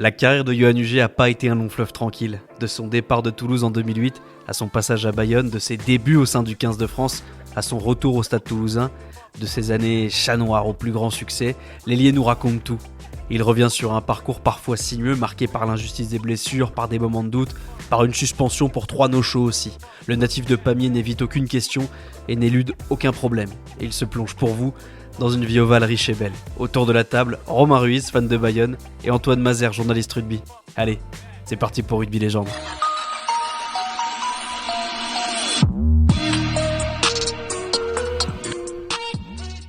La carrière de Yoann Huget n'a pas été un long fleuve tranquille. De son départ de Toulouse en 2008, à son passage à Bayonne, de ses débuts au sein du 15 de France, à son retour au Stade Toulousain, de ses années chat noir au plus grand succès, l'ailier nous raconte tout. Il revient sur un parcours parfois sinueux, marqué par l'injustice des blessures, par des moments de doute, par une suspension pour 3 no-shows aussi. Le natif de Pamiers n'évite aucune question et n'élude aucun problème. Et il se plonge pour vous dans une vie ovale riche et belle. Autour de la table, Romain Ruiz, fan de Bayonne, et Antoine Mazère, journaliste rugby. Allez, c'est parti pour Rugby Légende.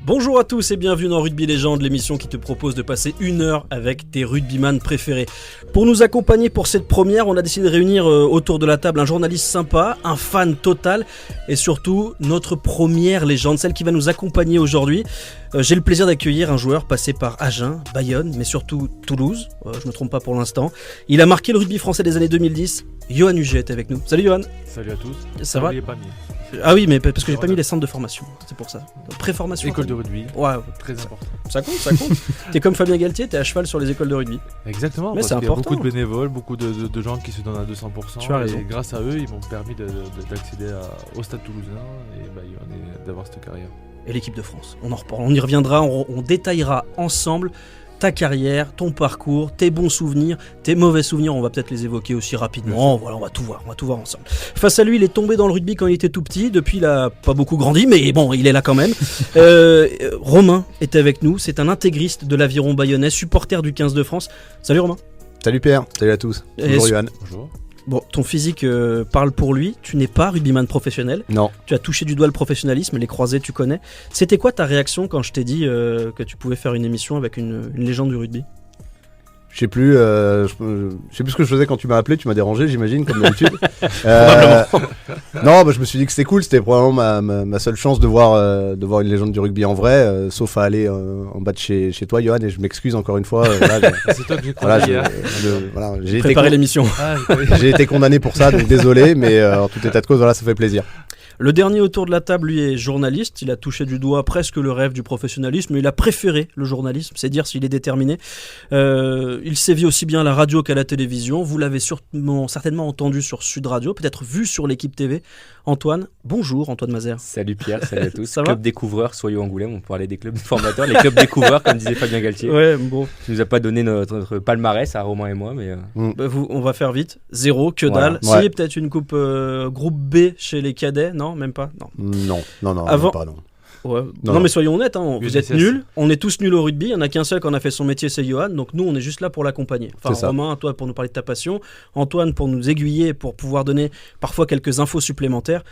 Bonjour à tous et bienvenue dans Rugby Légende, l'émission qui te propose de passer 1 heure avec tes rugbyman préférés. Pour nous accompagner pour cette première, on a décidé de réunir autour de la table un journaliste sympa, un fan total et surtout notre première légende, celle qui va nous accompagner aujourd'hui. J'ai le plaisir d'accueillir un joueur passé par Agen, Bayonne, mais surtout Toulouse, je me trompe pas pour l'instant. Il a marqué le rugby français des années 2010, Yoann Huget est avec nous. Salut Yoann. Salut à tous. Ça va? Pas mis. Ah oui, mais parce que j'ai pas mis les centres de formation, c'est pour ça. Préformation. École de rugby. Ouais, très important. Ça compte. T'es comme Fabien Galtier, t'es à cheval sur les écoles de rugby. Exactement, mais parce c'est qu'il y a important. beaucoup de bénévoles, beaucoup de gens qui se donnent à 200%. Tu as raison. Et grâce à eux, ils m'ont permis d'accéder au Stade Toulousain et d'avoir cette carrière. Et l'équipe de France, on en reparle, on y reviendra, on détaillera ensemble ta carrière, ton parcours, tes bons souvenirs, tes mauvais souvenirs, on va peut-être les évoquer aussi rapidement. Voilà, on va tout voir ensemble. Face à lui, il est tombé dans le rugby quand il était tout petit, depuis il a pas beaucoup grandi, mais bon, il est là quand même. Romain est avec nous, c'est un intégriste de l'aviron bayonnais, supporter du 15 de France. Salut Romain. Salut Pierre, salut à tous. Bonjour Yoann. Bonjour. Bon, ton physique parle pour lui, tu n'es pas rugbyman professionnel. Non. Tu as touché du doigt le professionnalisme, les croisés tu connais. C'était quoi ta réaction quand je t'ai dit que tu pouvais faire une émission avec une légende du rugby ? Je sais plus ce que je faisais quand tu m'as appelé, tu m'as dérangé j'imagine comme d'habitude. Non, je me suis dit que c'était cool, c'était probablement ma seule chance de voir une légende du rugby en vrai, sauf à aller en bas de chez toi Yoann, et je m'excuse encore une fois. C'est toi que j'ai croisé hier. J'ai préparé l'émission. J'ai été condamné pour ça, donc désolé, mais en tout état de cause, voilà, ça fait plaisir. Le dernier autour de la table, lui, est journaliste. Il a touché du doigt presque le rêve du professionnalisme, mais il a préféré le journalisme, c'est dire s'il est déterminé. Il sévit aussi bien à la radio qu'à la télévision. Vous l'avez certainement entendu sur Sud Radio, peut-être vu sur l'équipe TV. Antoine, bonjour Antoine Mazère. Salut Pierre, salut à tous. Ça va ? Club découvreur, soyons Angoulême, on parlait des clubs formateurs, les clubs découvreurs, comme disait Fabien Galtier. Ouais, bon. Tu nous as pas donné notre palmarès à Romain et moi, mais... On va faire vite. 0, que dalle. Voilà. Si, peut-être une coupe groupe B chez les cadets, non, même pas. Non. Non, Avant- pas non. Ouais. Non, Non, non. mais soyons honnêtes, vous UNSS. êtes nuls, on est tous nuls au rugby, il n'y en a qu'un seul qui en a fait son métier, c'est Yoann, donc nous on est juste là pour l'accompagner. Enfin C'est ça. Romain, toi pour nous parler de ta passion, Antoine pour nous aiguiller, pour pouvoir donner parfois quelques infos supplémentaires.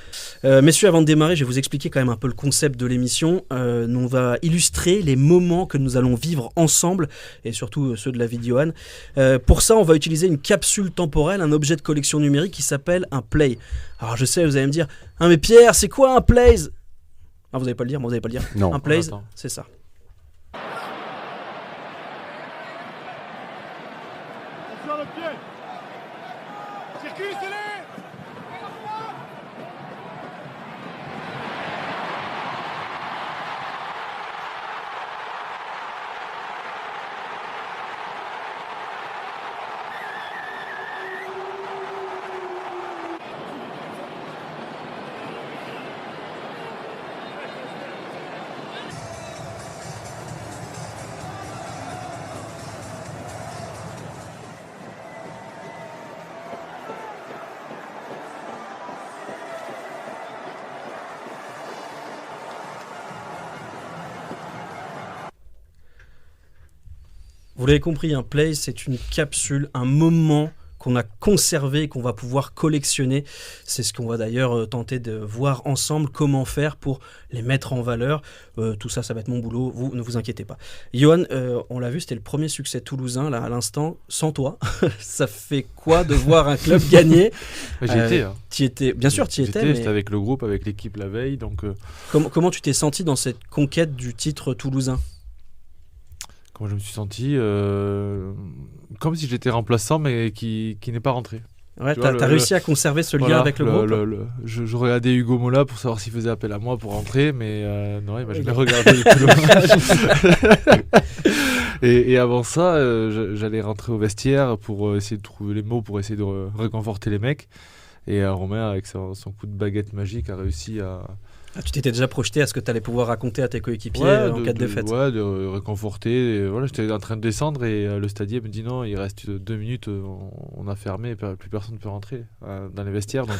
Messieurs, avant de démarrer, je vais vous expliquer quand même un peu le concept de l'émission. Nous, on va illustrer les moments que nous allons vivre ensemble, et surtout ceux de la vie de Yoann. Pour ça, on va utiliser une capsule temporelle, un objet de collection numérique qui s'appelle un play. Alors je sais, vous allez me dire, ah mais Pierre, c'est quoi un plays ? Ah, vous n'allez pas le dire, moi vous n'allez pas le dire. Non. Un plays, Attends. c'est ça. Sur le pied. Circuit, scellé. Vous l'avez compris, un play, c'est une capsule, un moment qu'on a conservé et qu'on va pouvoir collectionner. C'est ce qu'on va d'ailleurs tenter de voir ensemble, comment faire pour les mettre en valeur. Tout ça, ça va être mon boulot, vous ne vous inquiétez pas. Yoann, on l'a vu, c'était le premier succès toulousain, là, à l'instant, sans toi. Ça fait quoi de voir un club gagner ? J'y étais. Hein. Bien sûr, tu y étais, mais J'étais avec le groupe, avec l'équipe la veille, donc... comment tu t'es senti dans cette conquête du titre toulousain ? Comment je me suis senti comme si j'étais remplaçant, mais qui n'est pas rentré. Ouais, Tu vois, t'as réussi à conserver ce lien Voilà, avec le groupe. Je regardais Hugo Mola pour savoir s'il faisait appel à moi pour rentrer, mais non, il m'a jamais regardé depuis le match. Et avant ça, j'allais rentrer au vestiaire pour essayer de trouver les mots, pour essayer de réconforter les mecs. Et Romain, avec son coup de baguette magique, a réussi à... Ah, tu t'étais déjà projeté à ce que tu allais pouvoir raconter à tes coéquipiers en cas de défaite. Ouais, de réconforter. Et voilà, j'étais en train de descendre et le stadier me dit non, il reste 2 minutes, on a fermé, plus personne ne peut rentrer dans les vestiaires. Donc,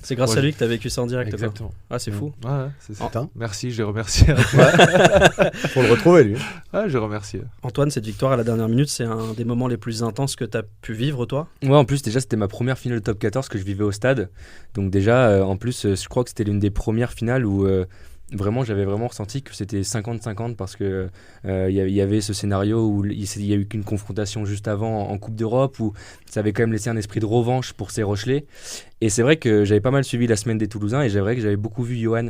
c'est grâce à lui que tu as vécu ça en direct. Exactement. Quoi. Ah, c'est fou. Ouais, c'est ça. Putain. Merci, je l'ai remercié. Faut le retrouver, lui. Ouais, je l'ai remercié. Antoine, cette victoire à la dernière minute, c'est un des moments les plus intenses que tu as pu vivre, toi? Ouais, en plus, déjà, c'était ma première finale top 14 que je vivais au stade. Donc, déjà, en plus, je crois que c'était l'une des premières finales où vraiment, j'avais vraiment ressenti que c'était 50-50 parce que y avait ce scénario où il y a eu qu'une confrontation juste avant en Coupe d'Europe où ça avait quand même laissé un esprit de revanche pour ces Rochelais. Et c'est vrai que j'avais pas mal suivi la semaine des Toulousains et c'est vrai que j'avais beaucoup vu Johan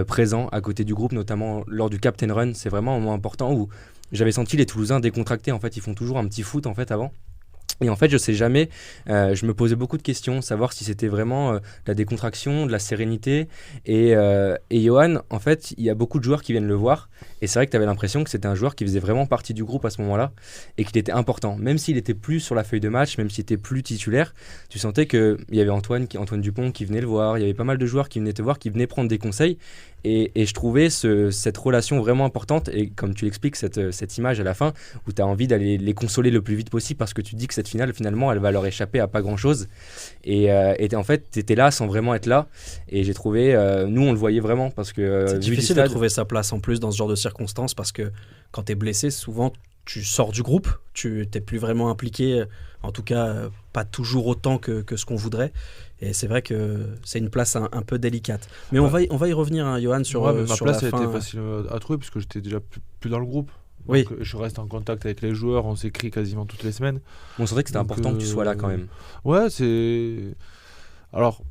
présent à côté du groupe, notamment lors du Captain Run. C'est vraiment un moment important où j'avais senti les Toulousains décontractés. En fait, ils font toujours un petit foot en fait avant. Et en fait, je sais jamais, je me posais beaucoup de questions, savoir si c'était vraiment de la décontraction, de la sérénité. Et Johan, en fait, il y a beaucoup de joueurs qui viennent le voir. Et c'est vrai que tu avais l'impression que c'était un joueur qui faisait vraiment partie du groupe à ce moment-là et qu'il était important. Même s'il était plus sur la feuille de match, même s'il était plus titulaire, tu sentais qu'il y avait Antoine Dupont qui venait le voir. Il y avait pas mal de joueurs qui venaient te voir, qui venaient prendre des conseils. Et je trouvais cette relation vraiment importante. Et comme tu l'expliques, cette image à la fin où tu as envie d'aller les consoler le plus vite possible parce que tu te dis que cette finale, finalement, elle va leur échapper à pas grand-chose. Et en fait, tu étais là sans vraiment être là. Et j'ai trouvé, nous, on le voyait vraiment parce que... c'est difficile de trouver sa place en plus dans ce genre de circonstances parce que quand tu es blessé, souvent, tu sors du groupe. Tu n'es plus vraiment impliqué, en tout cas, pas toujours autant que ce qu'on voudrait. Et c'est vrai que c'est une place un peu délicate. Mais ouais. on va y revenir, hein, Johan, sur, mais ma sur place la a fin. été facile à trouver puisque j'étais déjà plus dans le groupe. Oui. Donc, je reste en contact avec les joueurs, on s'écrit quasiment toutes les semaines. On sentait que c'était important que tu sois là quand même. Ouais, c'est... Alors,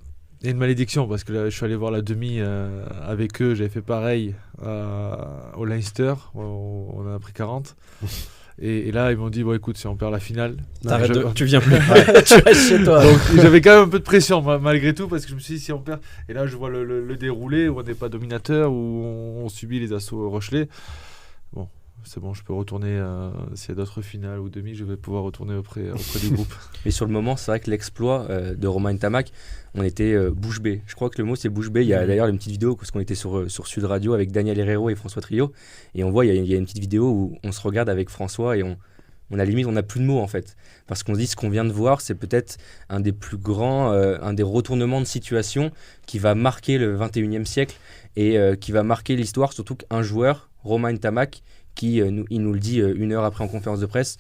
il y a une malédiction parce que là, je suis allé voir la demi avec eux, j'avais fait pareil au Leinster, on en a pris 40. Et là, ils m'ont dit, bon écoute, si on perd la finale... tu viens plus, tu restes chez toi. Donc j'avais quand même un peu de pression malgré tout parce que je me suis dit, si on perd... Et là, je vois le déroulé où on n'est pas dominateur, où on subit les assauts Rochelais. Bon, c'est bon, je peux retourner, s'il y a d'autres finales ou demi, je vais pouvoir retourner auprès du groupe. Mais sur le moment, c'est vrai que l'exploit de Romain Ntamak, on était bouche bée. Je crois que le mot c'est bouche bée. Il y a d'ailleurs une petite vidéo parce qu'on était sur Sud Radio avec Daniel Herrero et François Trio. Et on voit, il y a une petite vidéo où on se regarde avec François et on a limite, on n'a plus de mots en fait. Parce qu'on se dit, ce qu'on vient de voir, c'est peut-être un des plus grands, un des retournements de situation qui va marquer le 21e siècle et qui va marquer l'histoire, surtout qu'un joueur, Romain Ntamak, qui, il nous le dit une heure après en conférence de presse,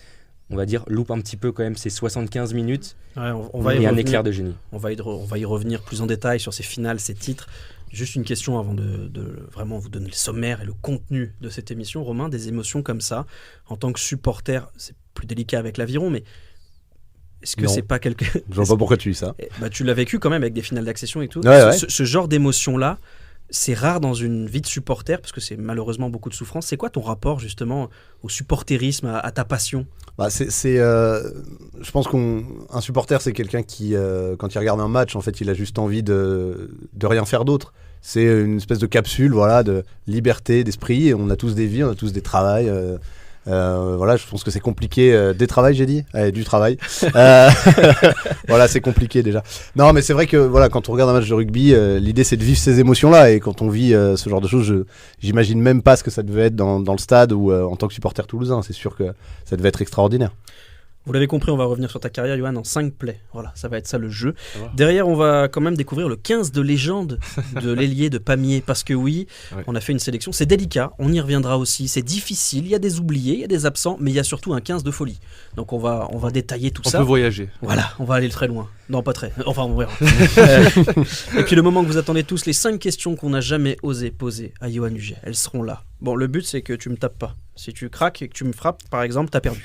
on va dire, loupe un petit peu quand même ces 75 minutes. Ouais, et un éclair de génie. On va y revenir plus en détail sur ces finales, ces titres. Juste une question avant de vraiment vous donner le sommaire et le contenu de cette émission. Romain, des émotions comme ça, en tant que supporter, c'est plus délicat avec l'aviron, mais est-ce que c'est pas quelque... Je vois pas pourquoi tu dis ça. Bah, tu l'as vécu quand même avec des finales d'accession et tout. Ouais. Ce genre d'émotion-là, c'est rare dans une vie de supporter parce que c'est malheureusement beaucoup de souffrance. C'est quoi ton rapport justement au supporterisme, à ta passion? Je pense qu'un supporter, c'est quelqu'un qui, quand il regarde un match, en fait, il a juste envie de rien faire d'autre. C'est une espèce de capsule, voilà, de liberté d'esprit. On a tous des vies, on a tous des travails. Voilà, je pense que c'est compliqué. Des travails, j'ai dit du travail. Voilà, c'est compliqué déjà. Non, mais c'est vrai que voilà, quand on regarde un match de rugby, l'idée c'est de vivre ces émotions-là. Et quand on vit ce genre de choses, j'imagine même pas ce que ça devait être dans le stade ou en tant que supporter toulousain. C'est sûr que ça devait être extraordinaire. Vous l'avez compris, on va revenir sur ta carrière, Johan, en 5 plays. Voilà, ça va être ça le jeu. Derrière, on va quand même découvrir le 15 de légende de l'ailier de Pamiers. Parce que oui, on a fait une sélection. C'est délicat, on y reviendra aussi. C'est difficile, il y a des oubliés, il y a des absents, mais il y a surtout un 15 de folie. Donc on va détailler tout ça. On peut voyager. Voilà, on va aller très loin. Non, pas très. Enfin, on verra. Et puis le moment que vous attendez tous, les 5 questions qu'on n'a jamais osé poser à Johan Huget. Elles seront là. Bon, le but, c'est que tu me tapes pas. Si tu craques et que tu me frappes, par exemple, t'as perdu.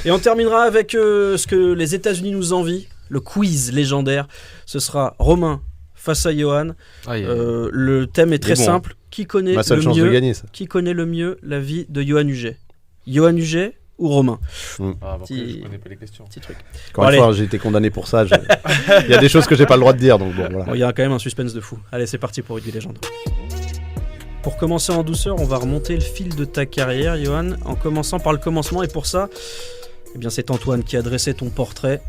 Et on terminera avec ce que les États-Unis nous envient, le quiz légendaire. Ce sera Romain face à Johan. Le thème est très simple. Qui connaît ma seule chance de gagner, ça. Qui connaît le mieux la vie de Johan Huget? Johan Huget ou Romain? Je connais pas les questions. Petit truc. Encore une fois, j'ai été condamné pour ça. Il y a des choses que j'ai pas le droit de dire, donc bon, voilà. Il y a quand même un suspense de fou. Allez, c'est parti pour Rugby Légende. Pour commencer en douceur, on va remonter le fil de ta carrière, Johan, en commençant par le commencement. Et pour ça, eh bien, c'est Antoine qui a dressé ton portrait.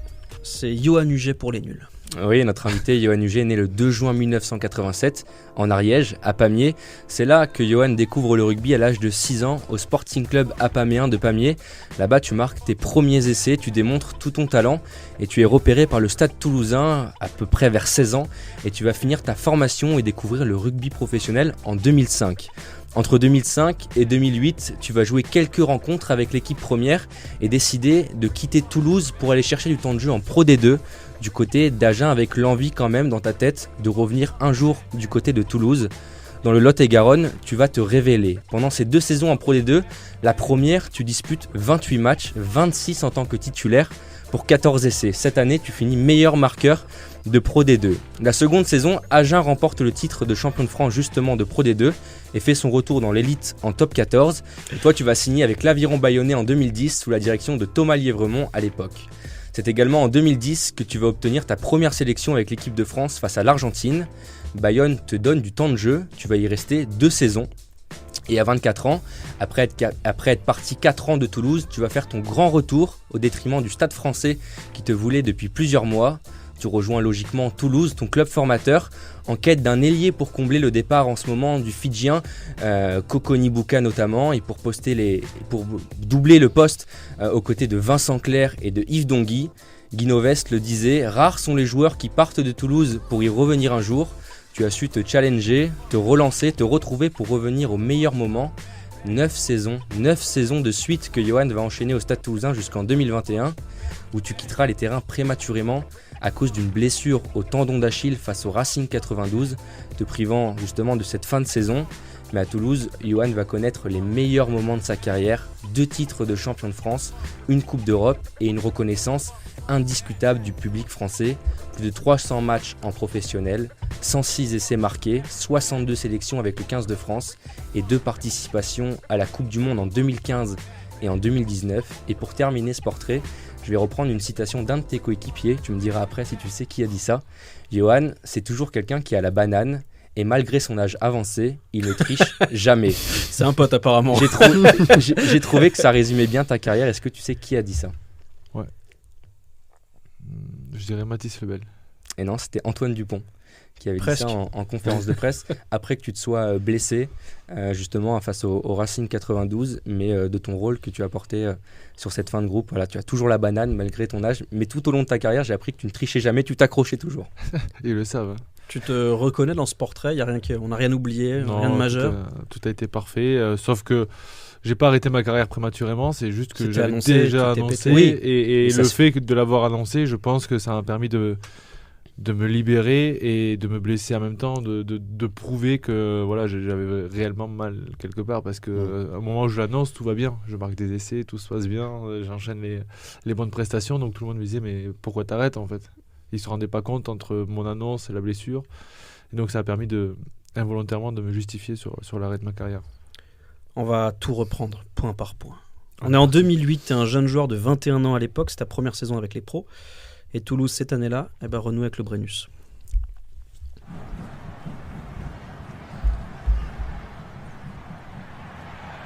C'est Johan Huget pour les nuls. Oui, notre invité Johan Huget est né le 2 juin 1987 en Ariège, à Pamiers. C'est là que Johan découvre le rugby à l'âge de 6 ans au Sporting Club apaméen de Pamiers. Là-bas, tu marques tes premiers essais, tu démontres tout ton talent et tu es repéré par le Stade Toulousain à peu près vers 16 ans et tu vas finir ta formation et découvrir le rugby professionnel en 2005. Entre 2005 et 2008, tu vas jouer quelques rencontres avec l'équipe première et décider de quitter Toulouse pour aller chercher du temps de jeu en Pro D2 du côté d'Agen, avec l'envie quand même dans ta tête de revenir un jour du côté de Toulouse. Dans le Lot-et-Garonne, tu vas te révéler. Pendant ces 2 saisons en Pro D2, la première, tu disputes 28 matchs, 26 en tant que titulaire pour 14 essais. Cette année, tu finis meilleur marqueur de Pro D2. La seconde saison, Agen remporte le titre de champion de France justement de Pro D2 et fait son retour dans l'élite en top 14. Et toi, tu vas signer avec l'Aviron Bayonnais en 2010 sous la direction de Thomas Lièvremont à l'époque. C'est également en 2010 que tu vas obtenir ta première sélection avec l'équipe de France face à l'Argentine. Bayonne te donne du temps de jeu, tu vas y rester 2 saisons. Et à 24 ans, après être parti 4 ans de Toulouse, tu vas faire ton grand retour au détriment du Stade Français qui te voulait depuis plusieurs mois. Tu rejoins logiquement Toulouse, ton club formateur, en quête d'un ailier pour combler le départ en ce moment du Fidjien, Kokoni Bouka notamment, et pour doubler le poste aux côtés de Vincent Clerc et de Yves Dongui. Guy Novest le disait, rares sont les joueurs qui partent de Toulouse pour y revenir un jour. Tu as su te challenger, te relancer, te retrouver pour revenir au meilleur moment. 9 saisons de suite que Johan va enchaîner au Stade Toulousain jusqu'en 2021, où tu quitteras les terrains prématurément à cause d'une blessure au tendon d'Achille face au Racing 92, te privant justement de cette fin de saison. Mais à Toulouse, Johan va connaître les meilleurs moments de sa carrière, 2 titres de champion de France, une Coupe d'Europe et une reconnaissance indiscutable du public français. Plus de 300 matchs en professionnel, 106 essais marqués, 62 sélections avec le 15 de France et 2 participations à la Coupe du Monde en 2015 et en 2019. Et pour terminer ce portrait, je vais reprendre une citation d'un de tes coéquipiers, tu me diras après si tu sais qui a dit ça. Johan, c'est toujours quelqu'un qui a la banane et malgré son âge avancé, il ne triche jamais. C'est un pote apparemment. J'ai trouvé que ça résumait bien ta carrière. Est-ce que tu sais qui a dit ça ? Ouais. Je dirais Mathis Lebel. Et non, c'était Antoine Dupont qui avait Presque. dit ça en conférence de presse après que tu te sois blessé justement face au Racing 92, mais de ton rôle que tu as porté sur cette fin de groupe. Voilà, tu as toujours la banane malgré ton âge, mais tout au long de ta carrière, j'ai appris que tu ne trichais jamais, tu t'accrochais toujours. Ils le savent. Tu te reconnais dans ce portrait, on n'a rien oublié, Non, rien de majeur. Tout a été parfait, sauf que j'ai pas arrêté ma carrière prématurément, c'est juste que C'était j'avais annoncé, déjà tu t'es annoncé, pété. Oui. et Et ça le se- fait de l'avoir annoncé, je pense que ça m'a permis de me libérer et de me blesser en même temps, de prouver que voilà, j'avais réellement mal quelque part, parce que au moment où je l'annonce, tout va bien, je marque des essais, tout se passe bien, j'enchaîne les bonnes prestations, donc tout le monde me disait mais pourquoi t'arrêtes en fait? Ils se rendaient pas compte entre mon annonce et la blessure, et donc ça a permis involontairement de me justifier sur l'arrêt de ma carrière. On va tout reprendre, point par point. On est en 2008, tu es un jeune joueur de 21 ans à l'époque, c'est ta première saison avec les pros. Et Toulouse, cette année-là, renoue avec le Brennus.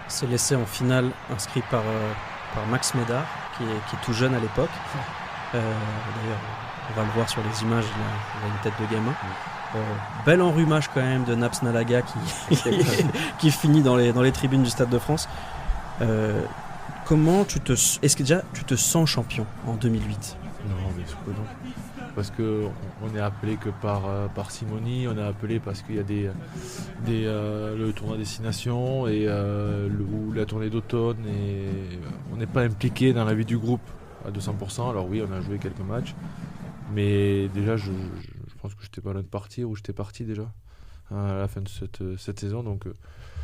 C'est l'essai en finale inscrit par Max Médard, qui est tout jeune à l'époque. D'ailleurs, on va le voir sur les images, il a une tête de gamin. Bel enrhumage quand même de Naps Nalaga qui finit dans les tribunes du Stade de France. Est-ce que déjà tu te sens champion en 2008? Non, bien sûr que non. Parce qu'on est appelé que par Simoni, on est appelé parce qu'il y a le tournoi destination et ou la tournée d'automne, et on n'est pas impliqué dans la vie du groupe à 200%. Alors oui, on a joué quelques matchs, mais déjà je pense que j'étais pas loin de partir, ou j'étais parti déjà à la fin de cette saison. Donc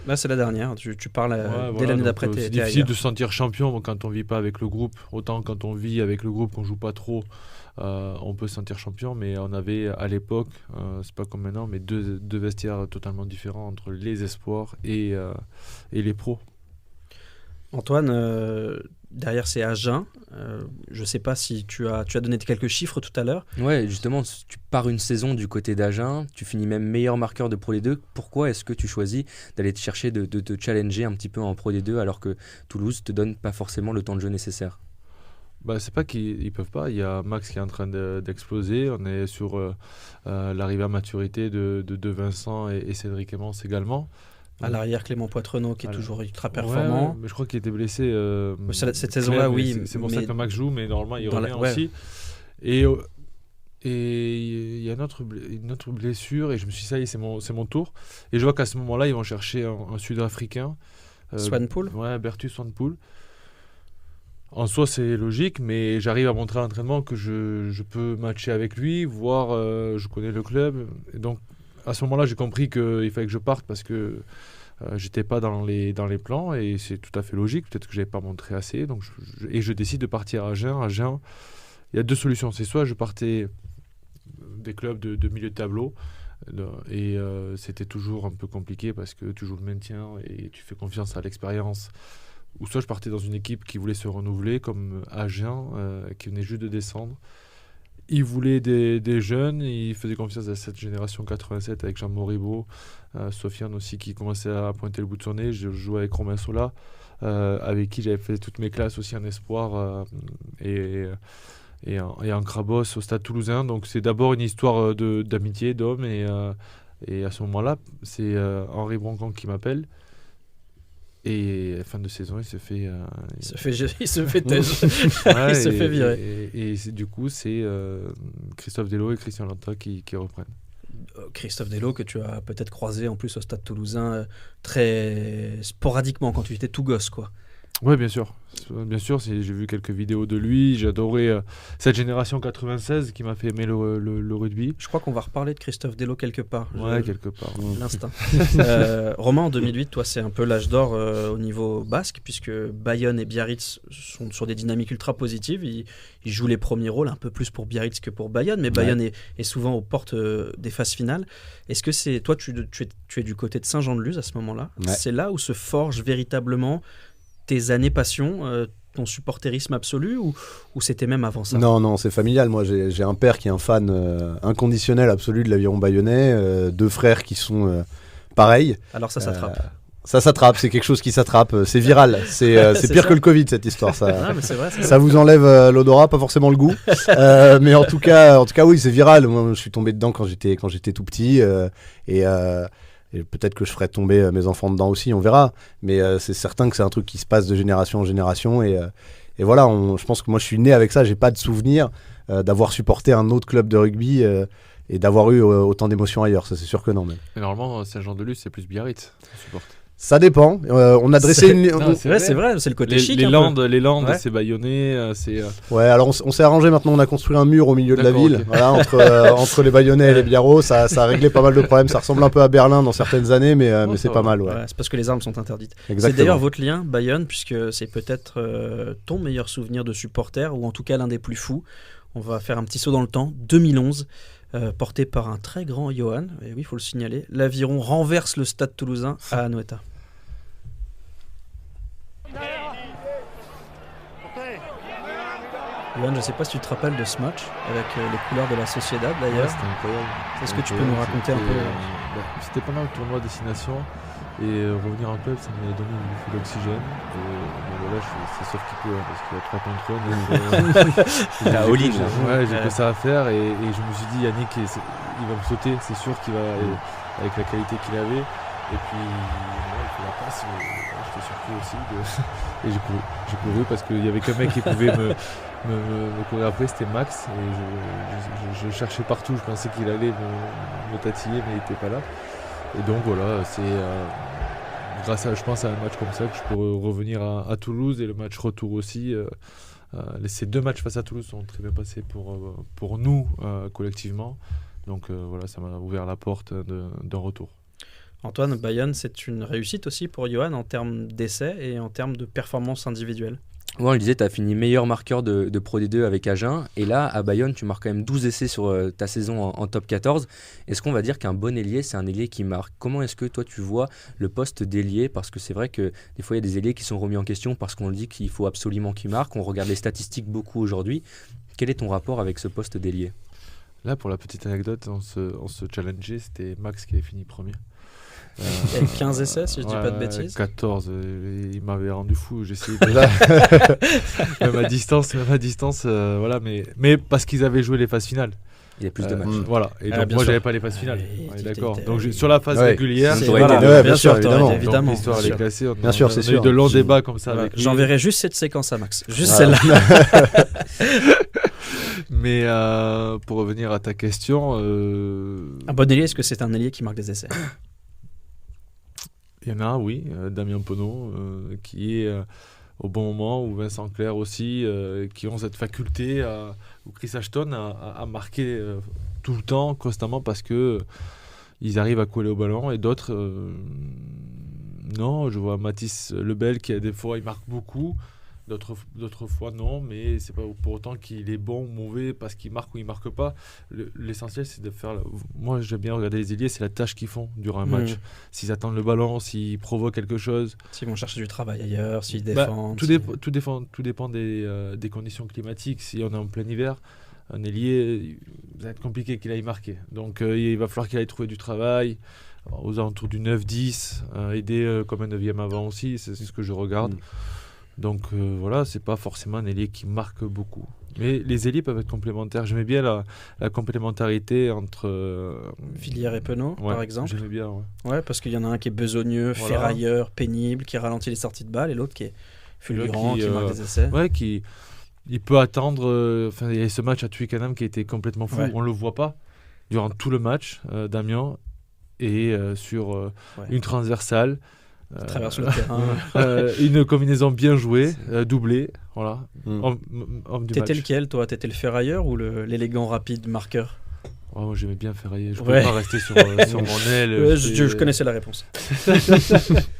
Là, c'est la dernière. Tu parles dès voilà, l'année donc, d'après. c'est difficile de se sentir champion quand on vit pas avec le groupe. Autant quand on vit avec le groupe, qu'on joue pas trop, on peut se sentir champion. Mais on avait à l'époque, c'est pas comme maintenant, mais deux vestiaires totalement différents entre les espoirs et les pros. Antoine, derrière c'est Agen. Je ne sais pas si tu as donné quelques chiffres tout à l'heure. Ouais, justement, tu pars une saison du côté d'Agen, tu finis même meilleur marqueur de Pro D2. Pourquoi est-ce que tu choisis d'aller te chercher de te challenger un petit peu en Pro D2 alors que Toulouse te donne pas forcément le temps de jeu nécessaire? C'est pas qu'ils peuvent pas. Il y a Max qui est en train d'exploser. On est sur l'arrivée à maturité de Vincent et Cédric Emmons également. À l'arrière, Clément Poitrenaud qui est toujours ultra Ouais, performant. mais je crois qu'il était blessé. Cette saison-là, Claire, oui. C'est pour ça que Max joue, mais normalement il revient ouais. aussi. Et il y a une autre blessure, et je me suis dit, ça y est, c'est mon tour. Et je vois qu'à ce moment-là, ils vont chercher un Sud-Africain. Swanepoel. Ouais, Bertus Swanepoel. En soi, c'est logique, mais j'arrive à montrer à l'entraînement que je peux matcher avec lui, voire je connais le club. Et donc, à ce moment-là, j'ai compris qu'il fallait que je parte parce que j'étais pas dans les plans, et c'est tout à fait logique. Peut-être que j'avais pas montré assez, donc je décide de partir à Agen. Agen, il y a deux solutions. C'est soit je partais des clubs de milieu de tableau, et c'était toujours un peu compliqué parce que tu joues le maintien et tu fais confiance à l'expérience. Ou soit je partais dans une équipe qui voulait se renouveler, comme Agen, qui venait juste de descendre. Ils voulaient des jeunes, ils faisaient confiance à cette génération 87 avec Jean Moribaud, Sofiane aussi qui commençait à pointer le bout de son nez. Je jouais avec Romain Sola, avec qui j'avais fait toutes mes classes aussi en espoir et en Crabos au Stade Toulousain. Donc c'est d'abord une histoire d'amitié, d'homme, et à ce moment-là, c'est Henri Broncon qui m'appelle. Et fin de saison, il se fait têche. Il se fait virer. Et du coup, c'est Christophe Delot et Christian Lanta qui reprennent. Christophe Delot, que tu as peut-être croisé en plus au Stade Toulousain très sporadiquement quand tu étais tout gosse, quoi. Oui, bien sûr. J'ai vu quelques vidéos de lui. J'ai adoré cette génération 96 qui m'a fait aimer le rugby. Je crois qu'on va reparler de Christophe Delot quelque part. Quelque part. L'instinct. Romain, en 2008, toi, c'est un peu l'âge d'or au niveau basque, puisque Bayonne et Biarritz sont sur des dynamiques ultra positives. Ils jouent les premiers rôles, un peu plus pour Biarritz que pour Bayonne, mais Bayonne est souvent aux portes des phases finales. Est-ce que c'est toi, tu es du côté de Saint-Jean-de-Luz à ce moment-là? C'est là où se forge véritablement tes années passion, ton supporterisme absolu, ou c'était même avant ça? Non, c'est familial. Moi, j'ai un père qui est un fan inconditionnel absolu de l'aviron bayonnais, deux frères qui sont pareils. Alors ça s'attrape. Ça s'attrape, c'est quelque chose qui s'attrape, c'est viral, c'est pire que le Covid, cette histoire. Ça, mais c'est vrai, ça vous enlève l'odorat, pas forcément le goût, mais en tout cas oui, c'est viral. Moi, je suis tombé dedans quand j'étais tout petit, et peut-être que je ferai tomber mes enfants dedans aussi, on verra. Mais c'est certain que c'est un truc qui se passe de génération en génération. Et voilà, je pense que moi je suis né avec ça. J'ai pas de souvenir d'avoir supporté un autre club de rugby et d'avoir eu autant d'émotions ailleurs. Ça, c'est sûr que non. Mais normalement, Saint-Jean-de-Luz, c'est plus Biarritz. Ça dépend. On a dressé une. C'est vrai, c'est le côté chic. Les Landes, c'est Bayonnais. Ouais, alors on s'est arrangé maintenant. On a construit un mur au milieu de la ville, okay. Voilà, entre les Bayonnais et les Biarros. Ça a réglé pas mal de problèmes. Ça ressemble un peu à Berlin dans certaines années, mais c'est pas mal. Ouais. C'est parce que les armes sont interdites. Exactement. C'est d'ailleurs votre lien, Bayonne, puisque c'est peut-être ton meilleur souvenir de supporter, ou en tout cas l'un des plus fous. On va faire un petit saut dans le temps. 2011. Porté par un très grand Johan, et oui, il faut le signaler, l'aviron renverse le Stade Toulousain à Anoeta. Johan, je ne sais pas si tu te rappelles de ce match avec les couleurs de la Sociedad d'ailleurs. C'était incroyable. Est-ce que tu peux nous raconter un peu C'était pendant le tournoi Destination, et revenir en club, ça m'a donné une bouffée d'oxygène. Voilà, c'est sauf qu'il peut, parce qu'il y a 3 contre 1. Il a all-in. J'ai que ça à faire, et je me suis dit, Yannick, il va me sauter, c'est sûr qu'il va, avec la qualité qu'il avait. Et puis, il fait la passe, j'étais surpris aussi. Et j'ai couru parce qu'il y avait qu'un mec qui pouvait me courir après, c'était Max. Et je cherchais partout, je pensais qu'il allait me tatiller, mais il n'était pas là. Et donc voilà, c'est grâce à, je pense, à un match comme ça que je peux revenir à Toulouse, et le match retour aussi. Ces 2 matchs face à Toulouse sont très bien passés pour nous collectivement. Donc voilà, ça m'a ouvert la porte d'un retour. Antoine, Bayonne, c'est une réussite aussi pour Johan en termes d'essais et en termes de performance individuelle. Ouais, on le disait, tu as fini meilleur marqueur de Pro D2 avec Agen. Et là, à Bayonne, tu marques quand même 12 essais sur ta saison en top 14. Est-ce qu'on va dire qu'un bon ailier, c'est un ailier qui marque? Comment est-ce que toi, tu vois le poste d'ailier? Parce que c'est vrai que des fois, il y a des ailiers qui sont remis en question parce qu'on dit qu'il faut absolument qu'ils marquent. On regarde les statistiques beaucoup aujourd'hui. Quel est ton rapport avec ce poste d'ailier? Là, pour la petite anecdote, on se challengeait, c'était Max qui avait fini premier. Avec 15 essais, si je dis pas de bêtises. 14, il m'avait rendu fou. J'essayais de même à distance, voilà, mais parce qu'ils avaient joué les phases finales. Il y a plus de matchs. Voilà, et donc bien moi sûr. j'avais pas les phases finales. Ah, Ouais, oui, d'accord. t'étais- Donc sur la phase Ouais. régulière, C'est- ça voilà, aurait été- ouais, bien sûr, sûr, t'aurais évidemment. été évidemment. Donc, l'histoire elle est Bien sûr. classée. Bien sûr, c'est on a eu sûr. de longs débats comme ça avec lui. J'enverrai juste cette séquence à Max. Juste Voilà. celle-là. Mais pour revenir à ta question, Un bon ailier, est-ce que c'est un ailier qui marque des essais? il y en a un, oui, Damien Penaud, qui est au bon moment, ou Vincent Clerc aussi, qui ont cette faculté, ou Chris Ashton, à marquer tout le temps, constamment, parce que ils arrivent à coller au ballon, et d'autres, non. Je vois Mathis Lebel qui, a des fois, il marque beaucoup, d'autres fois, non, mais c'est pas pour autant qu'il est bon ou mauvais parce qu'il marque ou il marque pas. L'essentiel, c'est de faire. Moi, j'aime bien regarder les ailiers, c'est la tâche qu'ils font durant un match. S'ils attendent le ballon, s'ils provoquent quelque chose. S'ils vont chercher du travail ailleurs, s'ils Bah, défendent. tout dépend des conditions climatiques. Si on est en plein hiver, un ailier, ça va être compliqué qu'il aille marquer. Donc il va falloir qu'il aille trouver du travail aux alentours du 9-10, aider comme un 9e avant aussi, c'est ce que je regarde. Donc voilà, c'est pas forcément un ailier qui marque beaucoup. Mais les ailiers peuvent être complémentaires. J'aimais bien la complémentarité entre Villiers et Penaud, ouais, par exemple. J'aimais bien, ouais. Ouais, parce qu'il y en a un qui est besogneux, Voilà. ferrailleur, pénible, qui ralentit les sorties de balles, et l'autre qui est fulgurant, Qui, qui marque des essais. Ouais, il peut attendre. Enfin, il y a ce match à Twickenham qui était complètement fou. Ouais. On le voit pas durant tout le match, Damien, et sur une transversale. Il traverse le terrain. Une combinaison bien jouée, doublée, voilà. Mm. Homme du T'étais match. lequel, toi? T'étais le ferrailleur ou l'élégant rapide marqueur? Oh, moi, j'aimais bien ferrailler. Je Ouais. pouvais pas rester sur mon aile. Je connaissais la réponse.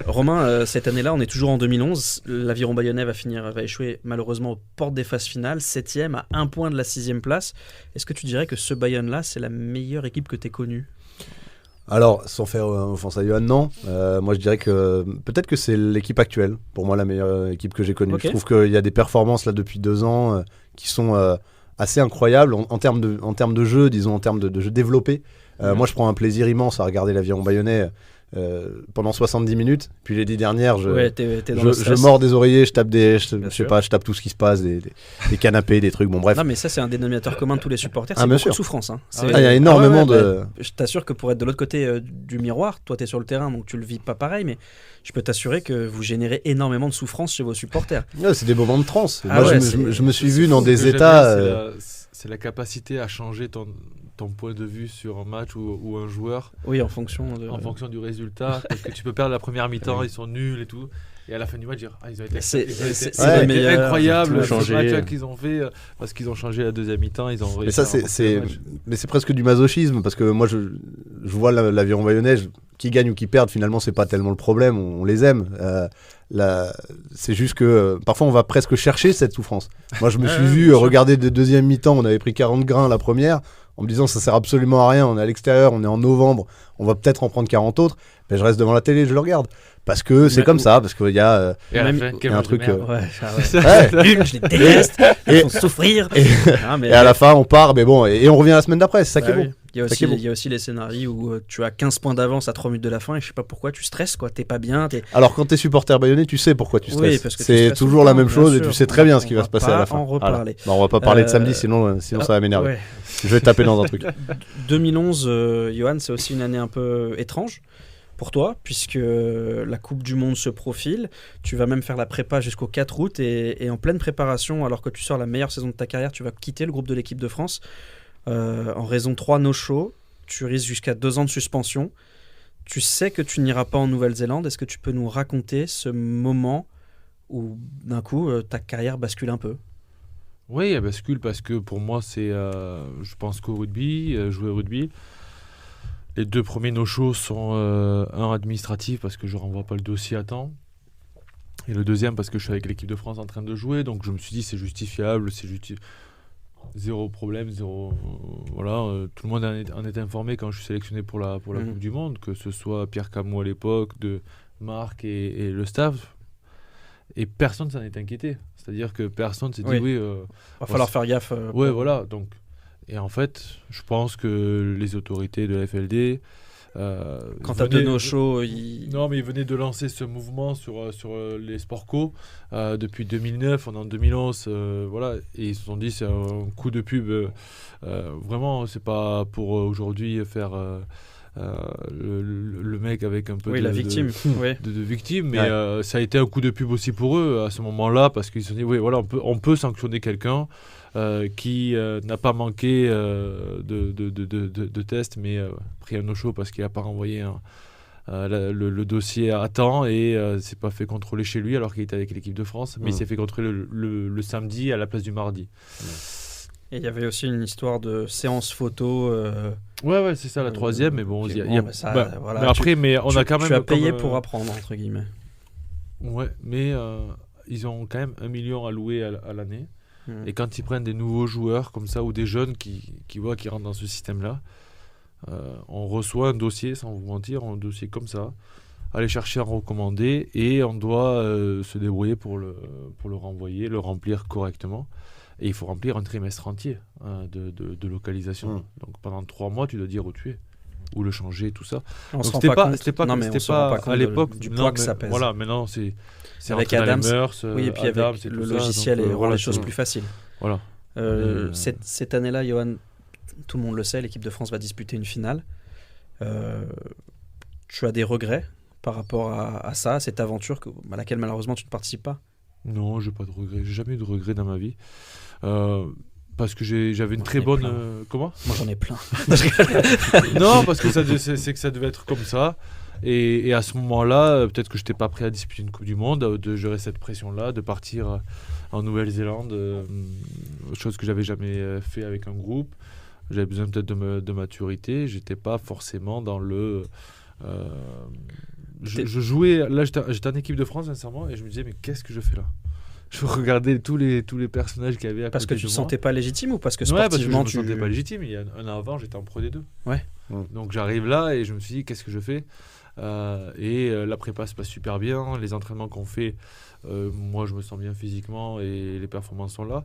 Romain, cette année-là, on est toujours en 2011. L'Aviron Bayonnais va échouer malheureusement aux portes des phases finales, 7ème à 1 point de la 6ème place. Est-ce que tu dirais que ce Bayonne-là, c'est la meilleure équipe que tu aies connue? Alors, sans faire offense à Johan, non. Moi, je dirais que peut-être que c'est l'équipe actuelle, pour moi, la meilleure équipe que j'ai connue. Ok. Je trouve qu'il y a des performances là depuis 2 ans qui sont assez incroyables en termes de jeu, disons, en termes de jeu développé. Moi, je prends un plaisir immense à regarder l'Aviron Bayonnais pendant 70 minutes. Puis les 10 dernières, Ouais, t'es dans le je stress. mords des oreillers, je tape je Bien sais sûr. pas, je tape tout ce qui se passe, des canapés, des trucs. Bon, bref. Non, mais ça, c'est un dénominateur commun de tous les supporters. Ah, C'est bien beaucoup sûr. de souffrance. Hein. Il y a énormément de. Je t'assure que pour être de l'autre côté du miroir, toi, tu es sur le terrain, donc tu le vis pas pareil, mais je peux t'assurer que vous générez énormément de souffrance chez vos supporters. Ouais, c'est des moments de transe. Ah Moi, ouais, je me suis C'est vu fou. dans Ce des que j'aime états. bien, c'est la capacité à changer ton point de vue sur un match ou un joueur Oui, en fonction de. en fonction du résultat. Parce que tu peux perdre la première mi-temps, ils sont nuls et tout. Et à la fin du match, dire ils ont été, C'est- ils ont été- c'est- ils ont c'est été les meilleurs, incroyables ils ont ce tout changé. match-là qu'ils ont fait parce qu'ils ont changé la deuxième mi-temps. Ils ont Mais réussi ça, à remporter le match. mais c'est presque du masochisme parce que moi, je vois l'Aviron Bayonnais, qui gagne ou qui perde, finalement, c'est pas tellement le problème. On les aime. C'est juste que parfois, on va presque chercher cette souffrance. Moi, je me suis vu regarder de deuxième mi-temps. On avait pris 40 grains la première, en me disant ça sert absolument à rien. On est à l'extérieur, on est en novembre, on va peut-être en prendre 40 autres. Ben, je reste devant la télé, je le regarde parce que c'est Mais- comme ça, parce qu'il y a. Et à la Même- fin, il quel y a un match de truc, merde. Ouais, Ouais. je les déteste, ils Et- font souffrir. Ah, mais- Et à la fin, on part, mais bon, et on revient la semaine d'après. C'est ça qui est Bah bon. oui. Il y a Ça aussi, qui est bon. il y a aussi les scénarios où tu as 15 points d'avance à 3 minutes de la fin et je sais pas pourquoi tu stresses, quoi. T'es pas bien. Alors quand t'es supporter bayonnais, tu sais pourquoi tu stresses. Oui, parce que tu c'est stresses toujours tout la le même temps, chose bien et tu sûr. sais très bien ce On qui va va se passer à la pas fin. en reparler. Bon, on va pas parler de Euh, samedi, sinon ça va m'énerver. Ouais. Je vais taper dans un truc. 2011, Johan, c'est aussi une année un peu étrange pour toi, puisque la Coupe du Monde se profile. Tu vas même faire la prépa jusqu'au 4 août et en pleine préparation, alors que tu sors la meilleure saison de ta carrière, tu vas quitter le groupe de l'équipe de France en raison de 3 no-show. Tu risques jusqu'à 2 ans de suspension. Tu sais que tu n'iras pas en Nouvelle-Zélande. Est-ce que tu peux nous raconter ce moment où d'un coup ta carrière bascule un peu? Oui, elle bascule parce que pour moi, c'est, je pense qu'au rugby, jouer au rugby, les 2 premiers no-shows sont un administratif parce que je renvoie pas le dossier à temps. Et le deuxième parce que je suis avec l'équipe de France en train de jouer, donc je me suis dit c'est justifiable, zéro problème, tout le monde en est informé quand je suis sélectionné pour la Coupe du Monde, que ce soit Pierre Camot à l'époque, de Marc et le staff, et personne s'en est inquiété. C'est-à-dire que personne s'est dit va falloir faire gaffe. Voilà, donc. Et en fait, je pense que les autorités de la FLD quand t'as de nos shows, non, mais ils venaient de lancer ce mouvement sur les sports co depuis 2009, on est en 2011, voilà, et ils se sont dit c'est un coup de pub. Vraiment, c'est pas pour aujourd'hui faire le mec avec un peu la victime, de victime, mais ça a été un coup de pub aussi pour eux à ce moment-là, parce qu'ils se sont dit on peut sanctionner quelqu'un qui n'a pas manqué de tests, mais pris un no-show parce qu'il n'a pas renvoyé le dossier à temps et s'est pas fait contrôler chez lui alors qu'il était avec l'équipe de France, mais il s'est fait contrôler le samedi à la place du mardi. Et il y avait aussi une histoire de séance photo. Ouais, c'est ça la troisième, mais bon, mais après, on a quand même. Tu as payé pour apprendre, entre guillemets. Ouais, mais ils ont quand même 1 million alloué à l'année. Et quand ils prennent des nouveaux joueurs comme ça ou des jeunes qui rentrent dans ce système-là, on reçoit un dossier, sans vous mentir, un dossier comme ça, aller chercher un recommandé et on doit se débrouiller pour le renvoyer, le remplir correctement. Et il faut remplir un trimestre entier de localisation. Donc pendant 3 mois, tu dois dire où tu es, où le changer, tout ça. On Donc se rend pas compte à l'époque du poids que ça pèse. Voilà, maintenant c'est avec Adams, les mœurs, et puis Adams, avec et le tout logiciel ça, donc, et rend les choses plus faciles. Voilà. Cette année-là, Johan, tout le monde le sait, l'équipe de France va disputer une finale. Tu as des regrets par rapport à ça, à cette aventure à laquelle malheureusement tu ne participes pas? Non, j'ai pas de regrets. J'ai jamais eu de regrets dans ma vie. Parce que j'avais une très bonne. Comment ? Moi j'en ai plein. Non, parce que c'est que ça devait être comme ça. Et à ce moment-là, peut-être que je n'étais pas prêt à disputer une Coupe du Monde, de gérer cette pression-là, de partir en Nouvelle-Zélande, chose que j'avais jamais fait avec un groupe. J'avais besoin peut-être de maturité. J'étais pas forcément dans le. Je jouais. Là, j'étais en équipe de France, sincèrement, et je me disais, mais qu'est-ce que je fais là ? Je regardais tous les personnages qu'il y avait à parce côté que tu de te moi. sentais pas légitime ou parce que sportivement parce que je me sentais pas légitime. Il y a un an avant, j'étais en Pro D2. Ouais. Donc j'arrive là et je me suis dit, qu'est-ce que je fais ? La prépa se passe super bien. Les entraînements qu'on fait, moi je me sens bien physiquement et les performances sont là.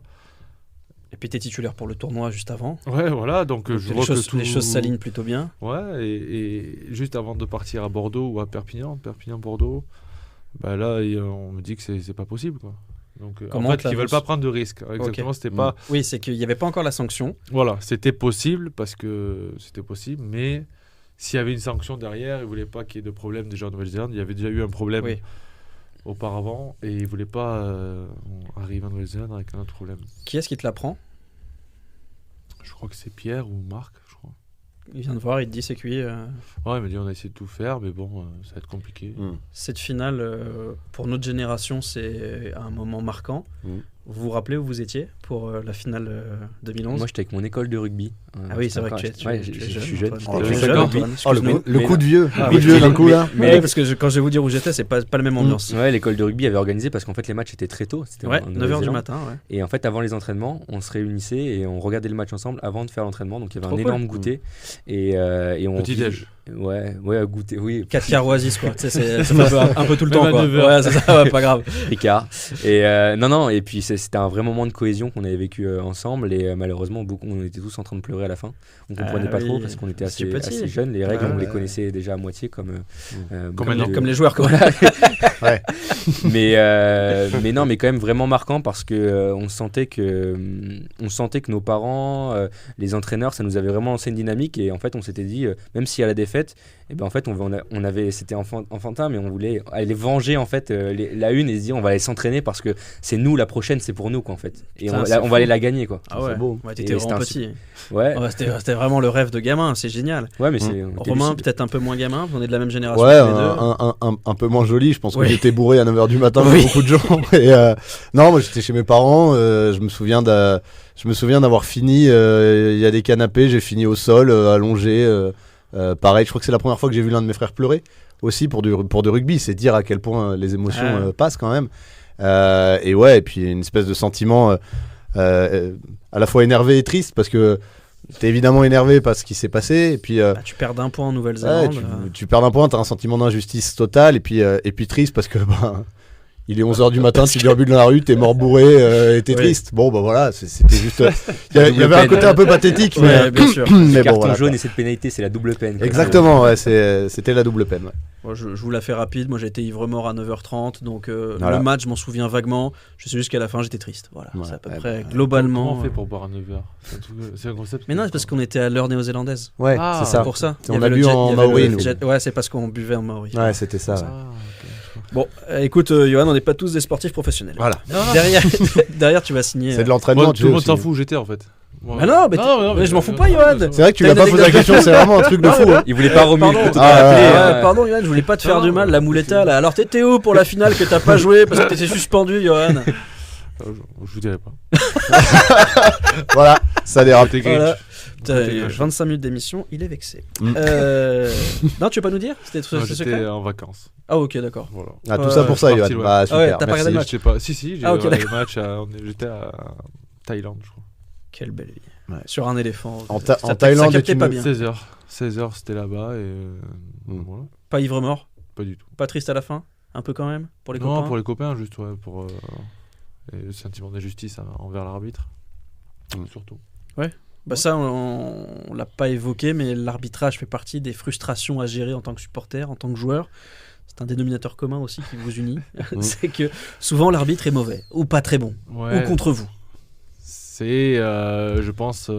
Et puis tu es titulaire pour le tournoi juste avant. Ouais, voilà. Donc je vois que les choses s'alignent plutôt bien. Ouais, et juste avant de partir à Bordeaux ou à Perpignan-Bordeaux, bah là on me dit que c'est pas possible, quoi. Donc en fait, ils veulent pas prendre de risques. Exactement, c'était pas. Oui, c'est qu'il y avait pas encore la sanction. Voilà, c'était possible parce que c'était possible, mais s'il y avait une sanction derrière, ils voulaient pas qu'il y ait de problème déjà en Nouvelle-Zélande. Il y avait déjà eu un problème auparavant et ils voulaient pas arriver en Nouvelle-Zélande avec un autre problème. Qui est-ce qui te l'apprend ? Je crois que c'est Pierre ou Marc, je crois. Il vient de voir, il te dit c'est cuit. Ouais, il m'a dit on a essayé de tout faire, mais bon, ça va être compliqué. Cette finale, pour notre génération, c'est un moment marquant. Vous vous rappelez où vous étiez pour la finale 2011 ? Moi, j'étais avec mon école de rugby. Ah oui, c'est vrai que je suis jeune. Le coup de vieux. D'un coup, là. Mais parce que quand je vais vous dire où j'étais, c'est pas la même ambiance. Ouais, l'école de rugby avait organisé parce qu'en fait, les matchs étaient très tôt. C'était 9h du matin. Ouais. Et en fait, avant les entraînements, on se réunissait et on regardait le match ensemble avant de faire l'entraînement. Donc, il y avait un énorme goûter. Et on. Petit-déj. Ouais, goûter, oui. 4 quarts oasis, quoi. C'est un peu tout le temps, quoi. Ouais, c'est ça, pas grave. Écart. Et non, et puis c'était un vrai moment de cohésion qu'on avait vécu ensemble. Et malheureusement, on était tous en train de pleurer à la fin. On comprenait pas trop parce qu'on était assez jeunes. Les règles, on les connaissait déjà à moitié comme les joueurs, quoi. Ouais. Mais non, mais quand même vraiment marquant parce que on sentait que nos parents, les entraîneurs, ça nous avait vraiment lancé une dynamique. Et en fait, on s'était dit, même si à la défaite, et ben en fait on avait, c'était enfantin, mais on voulait aller venger en fait la une et se dire on va aller s'entraîner parce que c'est nous, la prochaine c'est pour nous, quoi, en fait. Et on va aller la gagner, quoi. Ah ouais, c'est beau. Ouais, t'étais vraiment petit. Ouais, c'était vraiment le rêve de gamin, c'est génial. Ouais, mais c'est Romain, peut-être un peu moins gamin, on est de la même génération. Ouais, un peu moins joli, je pense que j'étais bourré à 9h du matin comme beaucoup de gens. Et non, moi j'étais chez mes parents, je me souviens d'avoir fini, il y a des canapés, j'ai fini au sol, allongé. Pareil, je crois que c'est la première fois que j'ai vu l'un de mes frères pleurer. aussi pour du rugby, c'est dire à quel point les émotions Ouais. passent quand même. Et puis une espèce de sentiment à la fois énervé et triste, parce que t'es évidemment énervé par ce qui s'est passé, et puis Bah, tu perds d'un point en Nouvelle-Zélande. tu perds d'un point, t'as un sentiment d'injustice totale, et puis triste parce que il est 11h du matin, tu déambules dans la rue, t'es mort bourré et t'es Oui. triste. Bon, bah voilà, c'était juste. Il y avait un côté un peu pathétique, mais, Ouais, bien sûr. mais Carton bon, voilà, jaune quoi. et cette pénalité, c'est la double peine. quoi. Exactement, ouais, c'était la double peine. Ouais. Moi, je vous la fais rapide. Moi, j'ai été ivre-mort à 9h30. Donc, Voilà. le match, je m'en souviens vaguement. Je sais juste qu'à la fin, j'étais triste. Voilà. Ouais, c'est à peu ouais, près Comment globalement. on fait pour boire à 9h? C'est un concept. Mais non, c'est parce qu'on était à l'heure néo-zélandaise. Ouais, Ah, c'est ça. C'est pour ça. On Il y a avait bu le jet- en il y avait maori, le nous. jet- Ouais, c'est parce qu'on buvait en maori. Ouais, c'était ça. Ouais. Bon, écoute, Johan, on n'est pas tous des sportifs professionnels. Voilà. Derrière, tu vas signer. C'est de l'entraînement. Moi, tu tout le sais, monde s'en aussi. fout où j'étais en fait. Moi- Ah non, mais je m'en fous pas, Johan. C'est vrai que tu T'as l'as une pas posé la anecdote question, c'est vraiment un truc de fou. Hein. Il voulait pas Romu, Pardon. il peut Ah, t'appeler. Ouais, pardon, Johan, je voulais pas te faire Non, du mal, la mouletta là. Alors, t'étais où pour la finale que t'as pas joué parce que t'étais suspendu, Johan? Je vous dirai pas. Voilà, ça dérape. Côté Voilà. Grinch. Putain, Côté Grinch. 25 minutes d'émission, il est vexé. Mm. Non, tu veux pas nous dire? C'était Moi, secret? j'étais en vacances. Ah, ok, d'accord. Voilà. Ah, tout ça pour ça, parti, Yoann. ouais. Bah, Ah ouais, super. t'as pas regardé merci. le match? Je sais pas. Si, j'ai Ah, ok, regardé le d'accord. match. J'étais à Thaïlande, je crois. Quelle belle vie. Ouais. Sur un éléphant. En Ça- Thaïlande, ça captait tu pas me- bien. 16h, c'était là-bas et Mm. voilà, Pas ivre mort, pas du tout. pas triste à la fin, un peu quand même pour les Non, copains. pour les copains, juste ouais, pour le sentiment d'injustice envers l'arbitre, surtout. Bah ça, on l'a pas évoqué, mais l'arbitrage fait partie des frustrations à gérer en tant que supporter, en tant que joueur. C'est un dénominateur commun aussi qui vous unit. C'est que souvent l'arbitre est mauvais ou pas très bon Ouais, ou contre vous. c'est, je pense,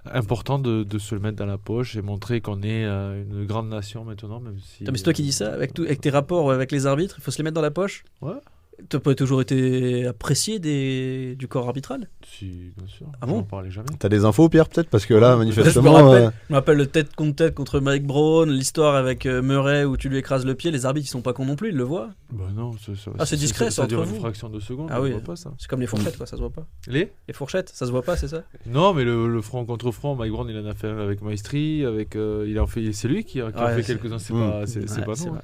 important de se le mettre dans la poche et montrer qu'on est une grande nation maintenant, même si. Putain, mais c'est toi qui dis ça avec tes rapports avec les arbitres, il faut se les mettre dans la poche. Ouais. T'as pas toujours été apprécié du corps arbitral? Si, bien sûr. Ah bon J'en parlais jamais. T'as des infos, Pierre, peut-être? Parce que là, Je me manifestement. rappelle, je me rappelle le tête contre Mike Brown, l'histoire avec Murray où tu lui écrases le pied. Les arbitres ils sont pas cons non plus, ils le voient. Bah non, Ah, c'est discret, c'est ça dure entre une vous. fraction de seconde. Ah on oui. voit pas ça. C'est comme les fourchettes quoi, ça se voit pas. Les Les fourchettes, ça se voit pas, c'est ça? Non, mais le front contre front, Mike Brown, il en a fait un avec Maestri, il en fait, c'est lui qui en Ouais, fait c'est- quelques-uns, c'est Mm. pas, c'est Ouais, pas c'est nous. vrai.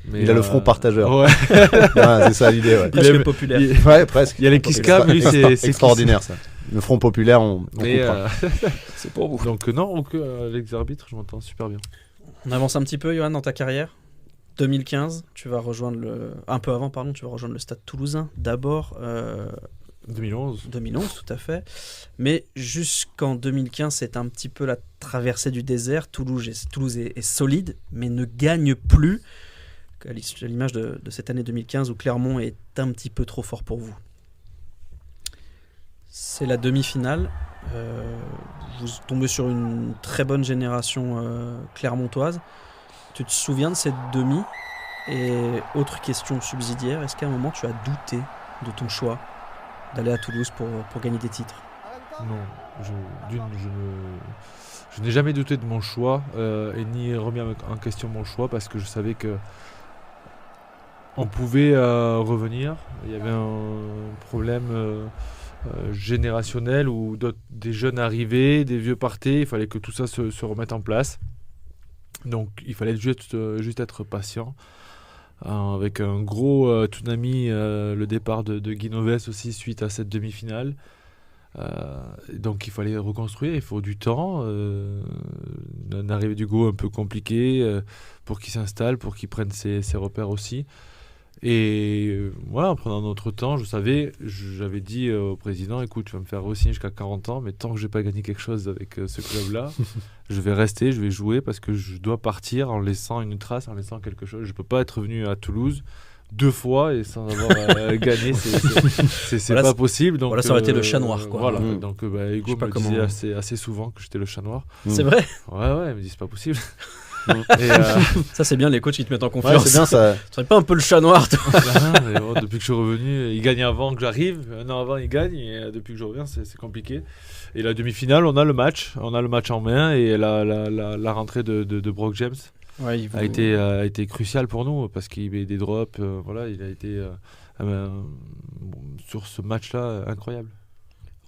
Mais, Il a le front partageur. Ouais. Ouais, c'est ça l'idée, ouais. Presque aime- populaire. Ouais, presque. Il y a les kiss cam, lui, c'est extraordinaire, ça. Le front populaire, on Mais, comprend. C'est pour vous. donc non, avec les arbitres, je m'entends super bien. On avance un petit peu, Johan, dans ta carrière. 2015, tu vas rejoindre un peu avant, pardon, tu vas rejoindre le Stade Toulousain. D'abord, 2011. 2011, tout à fait. Mais jusqu'en 2015, c'est un petit peu la traversée du désert. Toulouse est solide, mais ne gagne plus. À l'image de cette année 2015 où Clermont est un petit peu trop fort pour vous. C'est la demi-finale. Vous tombez sur une très bonne génération clermontoise. Tu te souviens de cette demi? Et autre question subsidiaire, est-ce qu'à un moment tu as douté de ton choix d'aller à Toulouse pour gagner des titres? Non, je n'ai jamais douté de mon choix et ni remis en question mon choix parce que je savais que on pouvait revenir. Il y avait un problème générationnel où des jeunes arrivaient, des vieux partaient. Il fallait que tout ça se remette en place. Donc il fallait juste être patient. Avec un gros tsunami, le départ de Guy Novès aussi suite à cette demi-finale. Donc il fallait reconstruire, il faut du temps, une arrivée d'Hugo un peu compliquée pour qu'il s'installe, pour qu'il prenne ses repères aussi. Et voilà, en prenant notre temps, j'avais dit au président, écoute, tu vas me faire re-signer jusqu'à 40 ans, mais tant que j'ai pas gagné quelque chose avec ce club-là, je vais rester, je vais jouer parce que je dois partir en laissant une trace, en laissant quelque chose. Je peux pas être venu à Toulouse 2 fois et sans avoir gagné, c'est Voilà, pas possible. Donc, voilà, ça aurait été le chat noir, quoi. Voilà, Mm. donc Hugo Je sais pas me comment- disait assez souvent que j'étais le chat noir. C'est vrai? Ouais, il me dit c'est pas possible. Mm. Et, Ça c'est bien les coachs qui te mettent en Ouais, confiance. c'est bien ça. Tu serais pas un peu le chat noir, toi? mais bon, depuis que je suis revenu, il gagne avant que j'arrive. Un an avant, il gagne. Et depuis que je reviens, c'est compliqué. Et la demi-finale, on a le match en main. Et la rentrée de Brock James Ouais, il a été cruciale pour nous parce qu'il y avait des drops. Voilà, il a été sur ce match-là incroyable.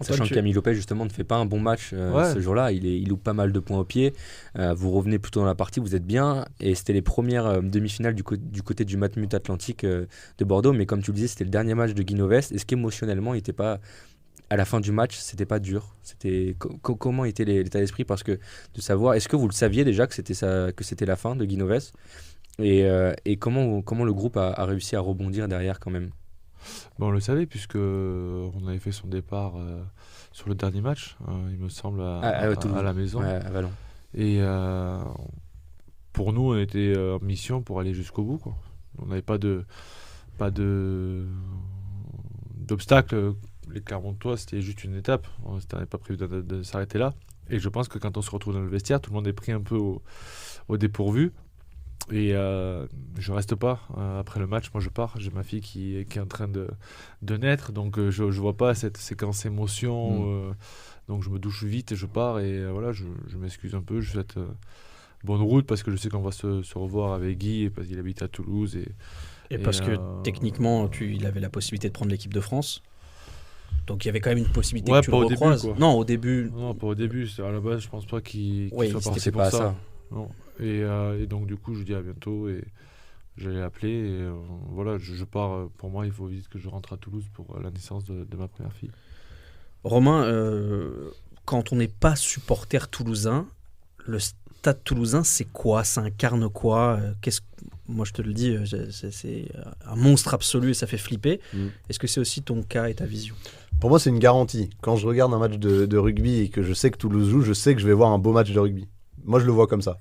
Antoine, Sachant que Camille Lopez justement ne fait pas un bon match ce jour-là, il loupe pas mal de points au pied, vous revenez plutôt dans la partie, vous êtes bien, et c'était les premières demi-finales du côté du Matmut Atlantique de Bordeaux, mais comme tu le disais, c'était le dernier match de Guy Novès, est-ce qu'émotionnellement il n'était pas, à la fin du match, c'était pas dur, comment était l'état d'esprit, parce que de savoir, est-ce que vous le saviez déjà que c'était la fin de Guy Novès, et comment le groupe a réussi à rebondir derrière quand même? Bon, on le savait puisque on avait fait son départ sur le dernier match, il me semble, à la maison. Ouais, à Vallon. Et pour nous, on était en mission pour aller jusqu'au bout, quoi. On n'avait pas d'obstacle. Les Clermontois, c'était juste une étape. On n'avait pas prévu de s'arrêter là. Et je pense que quand on se retrouve dans le vestiaire, tout le monde est pris un peu au dépourvu. Et je reste pas après le match. Moi, je pars. J'ai ma fille qui est en train de naître, donc je vois pas cette séquence émotion. Donc je me douche vite et je pars. Et voilà, je m'excuse un peu. Je souhaite bonne route parce que je sais qu'on va se revoir avec Guy parce qu'il habite à Toulouse et parce que techniquement, il avait la possibilité de prendre l'équipe de France. Donc il y avait quand même une possibilité que tu le recroises. Non, au début. Non, pas au début. À la base, je pense pas qu'il soit parti pour pas ça. Non. Et donc du coup je dis à bientôt et j'allais l'appeler et voilà, je pars. Pour moi il faut vite que je rentre à Toulouse pour la naissance de ma première fille. Romain, quand on n'est pas supporter toulousain, le stade toulousain c'est quoi? Ça incarne quoi? Moi je te le dis, c'est un monstre absolu et ça fait flipper. Est-ce que c'est aussi ton cas et ta vision? Pour moi c'est une garantie. Quand je regarde un match de rugby et que je sais que Toulouse joue, je sais que je vais voir un beau match de rugby. Moi, je le vois comme ça.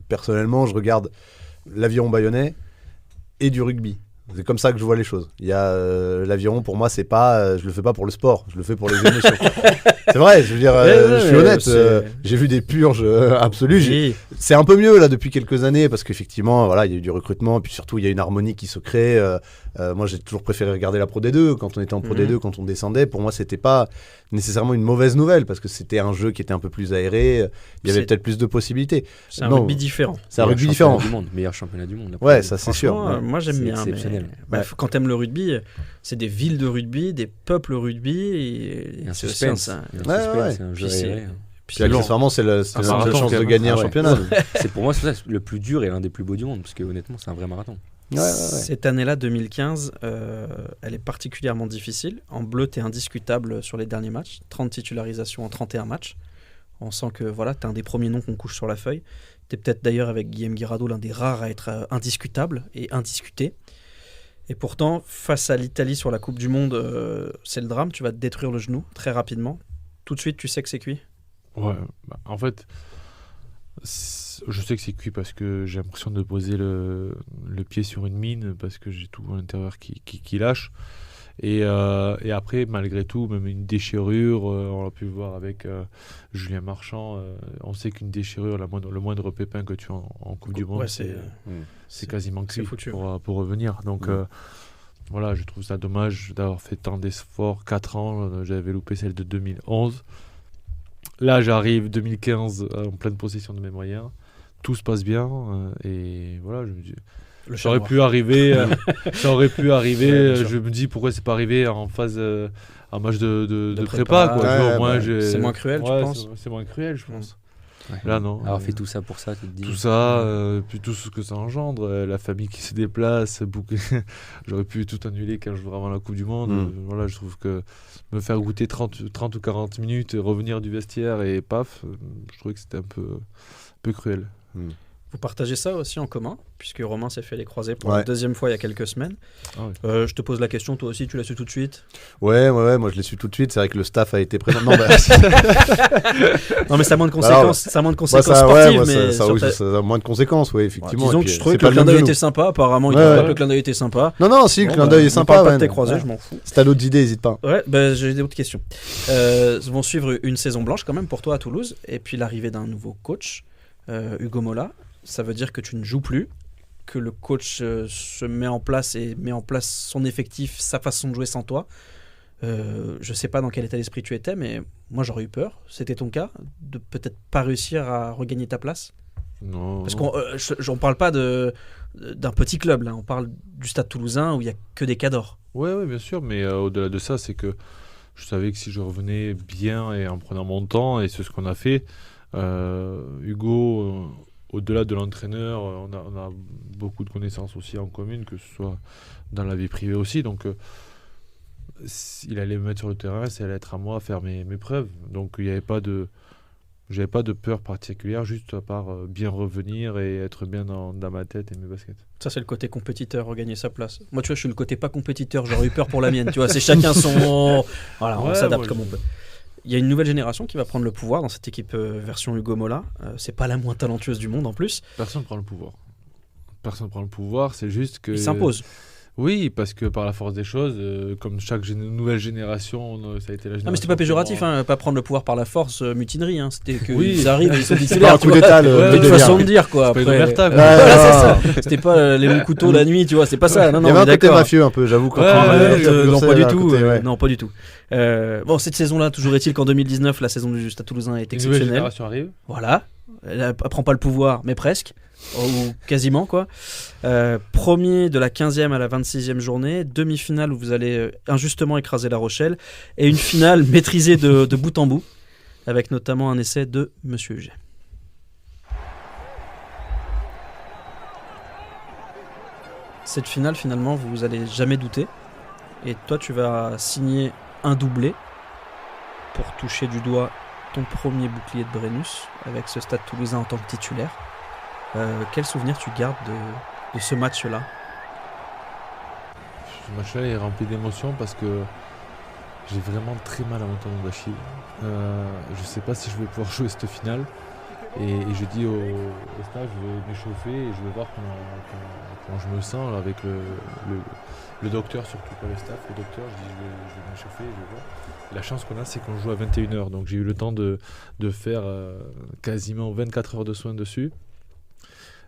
Personnellement, je regarde l'aviron bayonnais et du rugby. C'est comme ça que je vois les choses. Il y a l'aviron, pour moi, c'est pas, je le fais pas pour le sport, je le fais pour les émotions. C'est vrai, je veux dire, je suis honnête. J'ai vu des purges absolues. Oui. C'est un peu mieux là depuis quelques années parce qu'effectivement, voilà, il y a eu du recrutement, et puis surtout, il y a une harmonie qui se crée. Moi, j'ai toujours préféré regarder la Pro D2 quand on était en Pro D2, quand on descendait. Pour moi, c'était pas nécessairement une mauvaise nouvelle parce que c'était un jeu qui était un peu plus aéré. Il y avait peut-être plus de possibilités. C'est un rugby différent. C'est un rugby différent. Meilleur championnat du monde. Ouais, ça c'est sûr. Moi, j'aime bien. C'est exceptionnel. Quand t'aimes le rugby, c'est des villes de rugby, des peuples rugby. Et un suspense. C'est un jeu aéré. Puis accessoirement, c'est la seule chance de gagner un championnat. C'est pour moi c'est le plus dur et l'un des plus beaux du monde, parce que honnêtement, c'est un vrai marathon. Cette année-là, 2015, elle est particulièrement difficile. En bleu, tu es indiscutable sur les derniers matchs. 30 titularisations en 31 matchs. On sent que voilà, tu es un des premiers noms qu'on couche sur la feuille. Tu es peut-être d'ailleurs avec Guillaume Guirado l'un des rares à être indiscutable et indiscuté. Et pourtant, face à l'Italie sur la Coupe du Monde, c'est le drame. Tu vas te détruire le genou très rapidement. Tout de suite, tu sais que c'est cuit. Ouais, en fait, je sais que c'est cuit parce que j'ai l'impression de poser le pied sur une mine parce que j'ai tout à l'intérieur qui lâche. Et après, malgré tout, même une déchirure, on l'a pu voir avec Julien Marchand, on sait qu'une déchirure, le moindre pépin que tu as en Coupe du Monde, c'est quasiment cuit pour revenir. Donc voilà, je trouve ça dommage d'avoir fait tant d'efforts, 4 ans, j'avais loupé celle de 2011. Là, j'arrive 2015 en pleine possession de mes moyens. Tout se passe bien. Et voilà, je me dis... Ça aurait pu arriver. Je me dis pourquoi c'est pas arrivé en phase en match de prépa. Quoi. Au moins, c'est moins cruel, tu penses? C'est moins cruel, je pense. Ouais. Là, non. Alors, fait tout ça pour ça, tu te dis. Tout ça, puis tout ce que ça engendre, la famille qui se déplace, j'aurais pu tout annuler 15 jours avant la Coupe du Monde. Voilà, je trouve que me faire goûter 30 ou 40 minutes, et revenir du vestiaire et paf, je trouvais que c'était un peu cruel. Vous partagez ça aussi en commun, puisque Romain s'est fait les croisés pour la deuxième fois il y a quelques semaines. Je te pose la question, toi aussi, tu l'as su tout de suite? Ouais, moi je l'ai su tout de suite. C'est vrai que le staff a été présent. Non, mais ça a moins de conséquences, sportives. Ça a moins de conséquences, oui, effectivement. Disons que je trouvais que le clin d'œil était sympa. Apparemment, il trouvait que le clin d'œil était sympa. Non, si, le clin d'œil est sympa. Pas de tes croisés, je m'en fous. Si t'as d'autres idées, n'hésite pas. Ouais, j'ai d'autres questions. Vont suivre une saison blanche quand même pour toi à Toulouse, et puis l'arrivée d'un nouveau coach, Hugo Mola. Ça veut dire que tu ne joues plus, que le coach se met en place et met en place son effectif, sa façon de jouer sans toi. Je ne sais pas dans quel état d'esprit tu étais, mais moi j'aurais eu peur. C'était ton cas, de peut-être pas réussir à regagner ta place? Non. Parce qu'on ne parle pas d'un petit club, là. On parle du Stade Toulousain où il n'y a que des cadors. Oui, bien sûr, mais au-delà de ça, c'est que Je savais que si je revenais bien et en prenant mon temps, et c'est ce qu'on a fait, Hugo, au-delà de l'entraîneur, on a beaucoup de connaissances aussi en commune, que ce soit dans la vie privée aussi. Donc, il allait me mettre sur le terrain, ça allait être à moi à faire mes preuves. Donc, il n'y avait pas de... J'avais pas de peur particulière, juste à part bien revenir et être bien dans ma tête et mes baskets. Ça, c'est le côté compétiteur, regagner sa place. Moi, tu vois, je suis le côté pas compétiteur, j'aurais eu peur pour la mienne. Tu vois, c'est chacun son. Voilà, on s'adapte comme on peut. Il y a une nouvelle génération qui va prendre le pouvoir dans cette équipe version Hugo Mola. C'est pas la moins talentueuse du monde en plus. Personne ne prend le pouvoir. Personne ne prend le pouvoir, c'est juste que. Il s'impose. Oui, parce que par la force des choses, comme chaque nouvelle génération, ça a été la génération. Non, mais c'était pas péjoratif, hein, pas prendre le pouvoir par la force, mutinerie. Hein, c'était que Oui. ils arrivent et ils sont C'est pas titulaires. un coup d'état, le Une délire. façon de dire, quoi. C'est pas une Après. omerta, quoi. Voilà, c'est ça. C'était pas les bons couteaux la nuit, tu vois, c'est pas ça. Non, Il non, y avait on un est côté d'accord. mafieux un peu, j'avoue. Quand Ouais, on ouais, regarde Pierre Non, Burset, pas du à tout. côté, ouais. Non, pas du tout. Bon, cette saison-là, toujours est-il qu'en 2019, la saison du Stade Toulousain est Une nouvelle exceptionnelle. génération arrive. Voilà. Elle prend pas le pouvoir, mais presque. Ou quasiment, quoi. Premier de la 15e à la 26e journée. Demi-finale où vous allez injustement écraser La Rochelle. Et une finale maîtrisée de bout en bout. Avec notamment un essai de Monsieur Huget. Cette finale, finalement, vous allez jamais douter. Et toi, tu vas signer un doublé pour toucher du doigt ton premier bouclier de Brennus avec ce Stade Toulousain en tant que titulaire. Quel souvenir tu gardes de ce match-là? Ce match-là est rempli d'émotions parce que j'ai vraiment très mal à mon tendon d'Achille. Je sais pas si je vais pouvoir jouer cette finale. Et je dis au staff, je vais m'échauffer et je vais voir comment je me sens là, avec le docteur, surtout pas le staff. Le docteur, je dis je vais m'échauffer, je vais voir. La chance qu'on a, c'est qu'on joue à 21h. Donc j'ai eu le temps de faire quasiment 24 heures de soins dessus.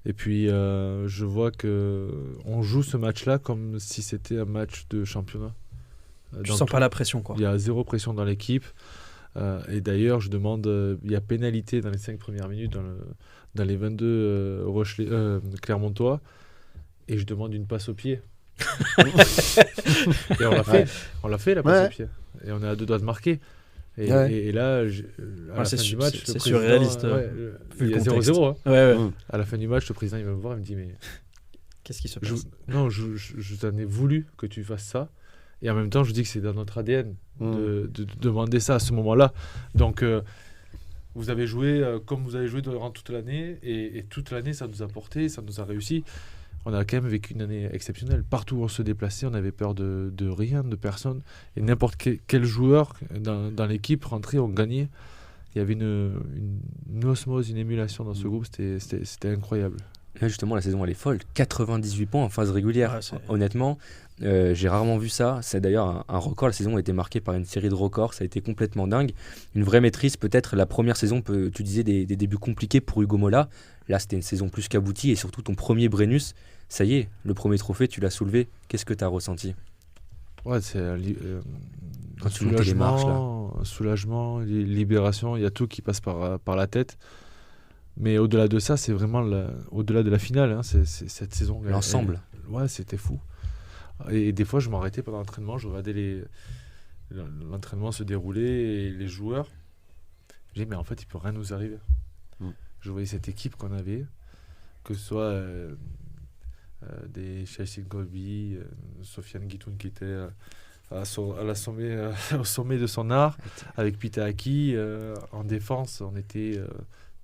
Et puis je vois qu'on joue ce match-là comme si c'était un match de championnat. Tu sens pas la pression, quoi. Il y a zéro pression dans l'équipe. Et d'ailleurs, je demande, il y a pénalité dans les 5 premières minutes dans les 22 Clermontois. Et je demande une passe au pied. Et on l'a fait. On l'a fait, la passe au pied. Et on est à 2 doigts de marquer. Et là, à la fin du match, c'est surréaliste. Il y a 0-0. Hein. Ouais. À la fin du match, le président il va me voir et me dit mais Qu'est-ce qui se passe? je t'en ai voulu que tu fasses ça. Et en même temps, je dis que c'est dans notre ADN de demander ça à ce moment-là. Donc, vous avez joué comme vous avez joué durant toute l'année. Et toute l'année, ça nous a porté, ça nous a réussi. On a quand même vécu une année exceptionnelle. Partout où on se déplaçait, on avait peur de rien, de personne. Et n'importe quel joueur dans l'équipe rentrait, on gagnait. Il y avait une osmose, une émulation dans ce groupe. C'était incroyable. Là, justement, la saison, elle est folle. 98 points en phase régulière. Ouais, honnêtement, j'ai rarement vu ça. C'est d'ailleurs un record. La saison a été marquée par une série de records. Ça a été complètement dingue. Une vraie maîtrise, peut-être. La première saison, tu disais des débuts compliqués pour Hugo Mola. Là, c'était une saison plus qu'aboutie. Et surtout, ton premier Brennus, ça y est, le premier trophée, tu l'as soulevé. Qu'est-ce que tu as ressenti? Ouais, c'est quand tu montais les marches, là. Soulagement, libération. Il y a tout qui passe par la tête. Mais au-delà de ça, c'est vraiment au-delà de la finale. Hein, c'est cette saison. L'ensemble. Ouais, c'était fou. Et des fois, je m'arrêtais pendant l'entraînement, je regardais l'entraînement se dérouler et les joueurs. Je disais, mais en fait, il peut rien nous arriver. Je voyais cette équipe qu'on avait, que ce soit des Chelsea Colby, Sofiane Guitoun qui était au sommet de son art, avec Pita Aki. En défense, on était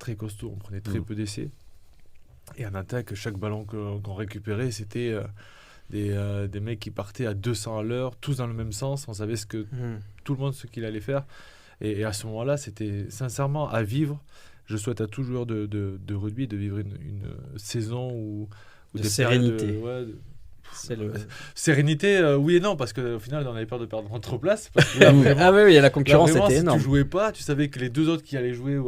très costaud, on prenait très peu d'essais. Et en attaque, chaque ballon qu'on récupérait, c'était des mecs qui partaient à 200 à l'heure, tous dans le même sens. On savait tout le monde ce qu'il allait faire. Et à ce moment-là, c'était sincèrement à vivre. Je souhaite à tout joueur de rugby de vivre une saison où de des sérénité. Sérénité, oui et non, parce qu'au final, on avait peur de perdre notre place. Ah oui, la concurrence était énorme. Si tu jouais pas, tu savais que les deux autres qui allaient jouer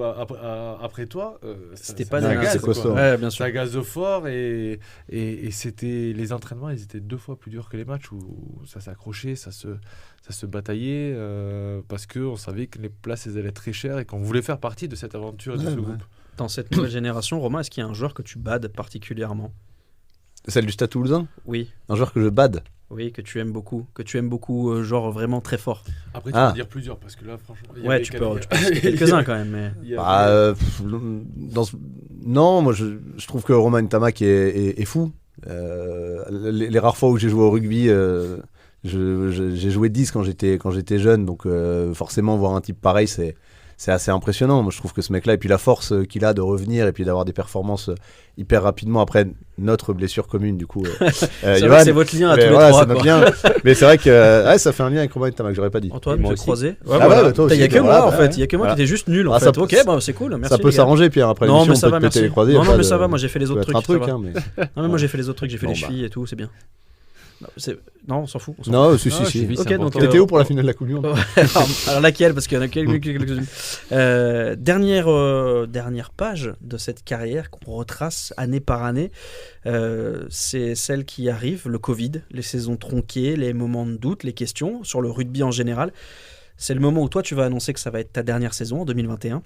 après toi, c'était pas des gaz, costaud. Ouais, bien sûr. Ça gaze fort et c'était les entraînements, ils étaient 2 fois plus durs que les matchs où ça s'accrochait, ça se bataillait parce qu'on savait que les places elles allaient être très chères et qu'on voulait faire partie de cette aventure et de ce groupe. Dans cette nouvelle génération, Romain, est-ce qu'il y a un joueur que tu bades particulièrement? Celle du Stade Toulousain, Oui, un joueur que je bade. oui, que tu aimes beaucoup, genre vraiment très fort. Après, tu Ah. peux dire plusieurs parce que là, franchement. il y Ouais, avait tu quel- peux citer quelques-uns quand même. Mais... il y avait- Non, moi je trouve que Romain Ntamak est fou. Les rares fois où j'ai joué au rugby, j'ai joué 10 quand j'étais jeune, donc forcément voir un type pareil, c'est assez impressionnant. Moi je trouve que ce mec-là, et puis la force qu'il a de revenir et puis d'avoir des performances hyper rapidement après notre blessure commune, du coup. C'est Johan, vrai que c'est votre lien à tous mais les voilà, trois. ça notre quoi. lien. Mais c'est vrai que ça fait un lien avec Romain Ntamak, j'aurais pas dit. Antoine, Et moi tu as aussi. croisé. Ah ouais, bah, toi aussi, Il y a que voilà, moi en bah, fait. ouais. Il y a que moi Voilà. qui était juste nul en Ah, fait. ça Ok, peut- bah, c'est cool. Merci. Ça peut les gars. s'arranger, Pierre, après Non, l'émission, mais on ça peut va, te péter merci. les croisés. Non, y a non, pas mais de- ça va. Moi, j'ai fait les Ça autres peut être trucs. un ça truc, va. hein, mais. Non, mais moi, j'ai fait les autres trucs. J'ai fait Bon, les bah. chevilles et tout. C'est bien. Non, on s'en fout. on s'en Non, si, Ah, si, si. cheville, Ok, c'est donc, important. T'étais où pour la finale de la Coupe du Monde? Alors laquelle? Parce qu'il y en a quelques-unes. Dernière page de cette carrière qu'on retrace année par année, c'est celle qui arrive, le Covid, les saisons tronquées, les moments de doute, les questions sur le rugby en général. C'est le moment où toi tu vas annoncer que ça va être ta dernière saison en 2021.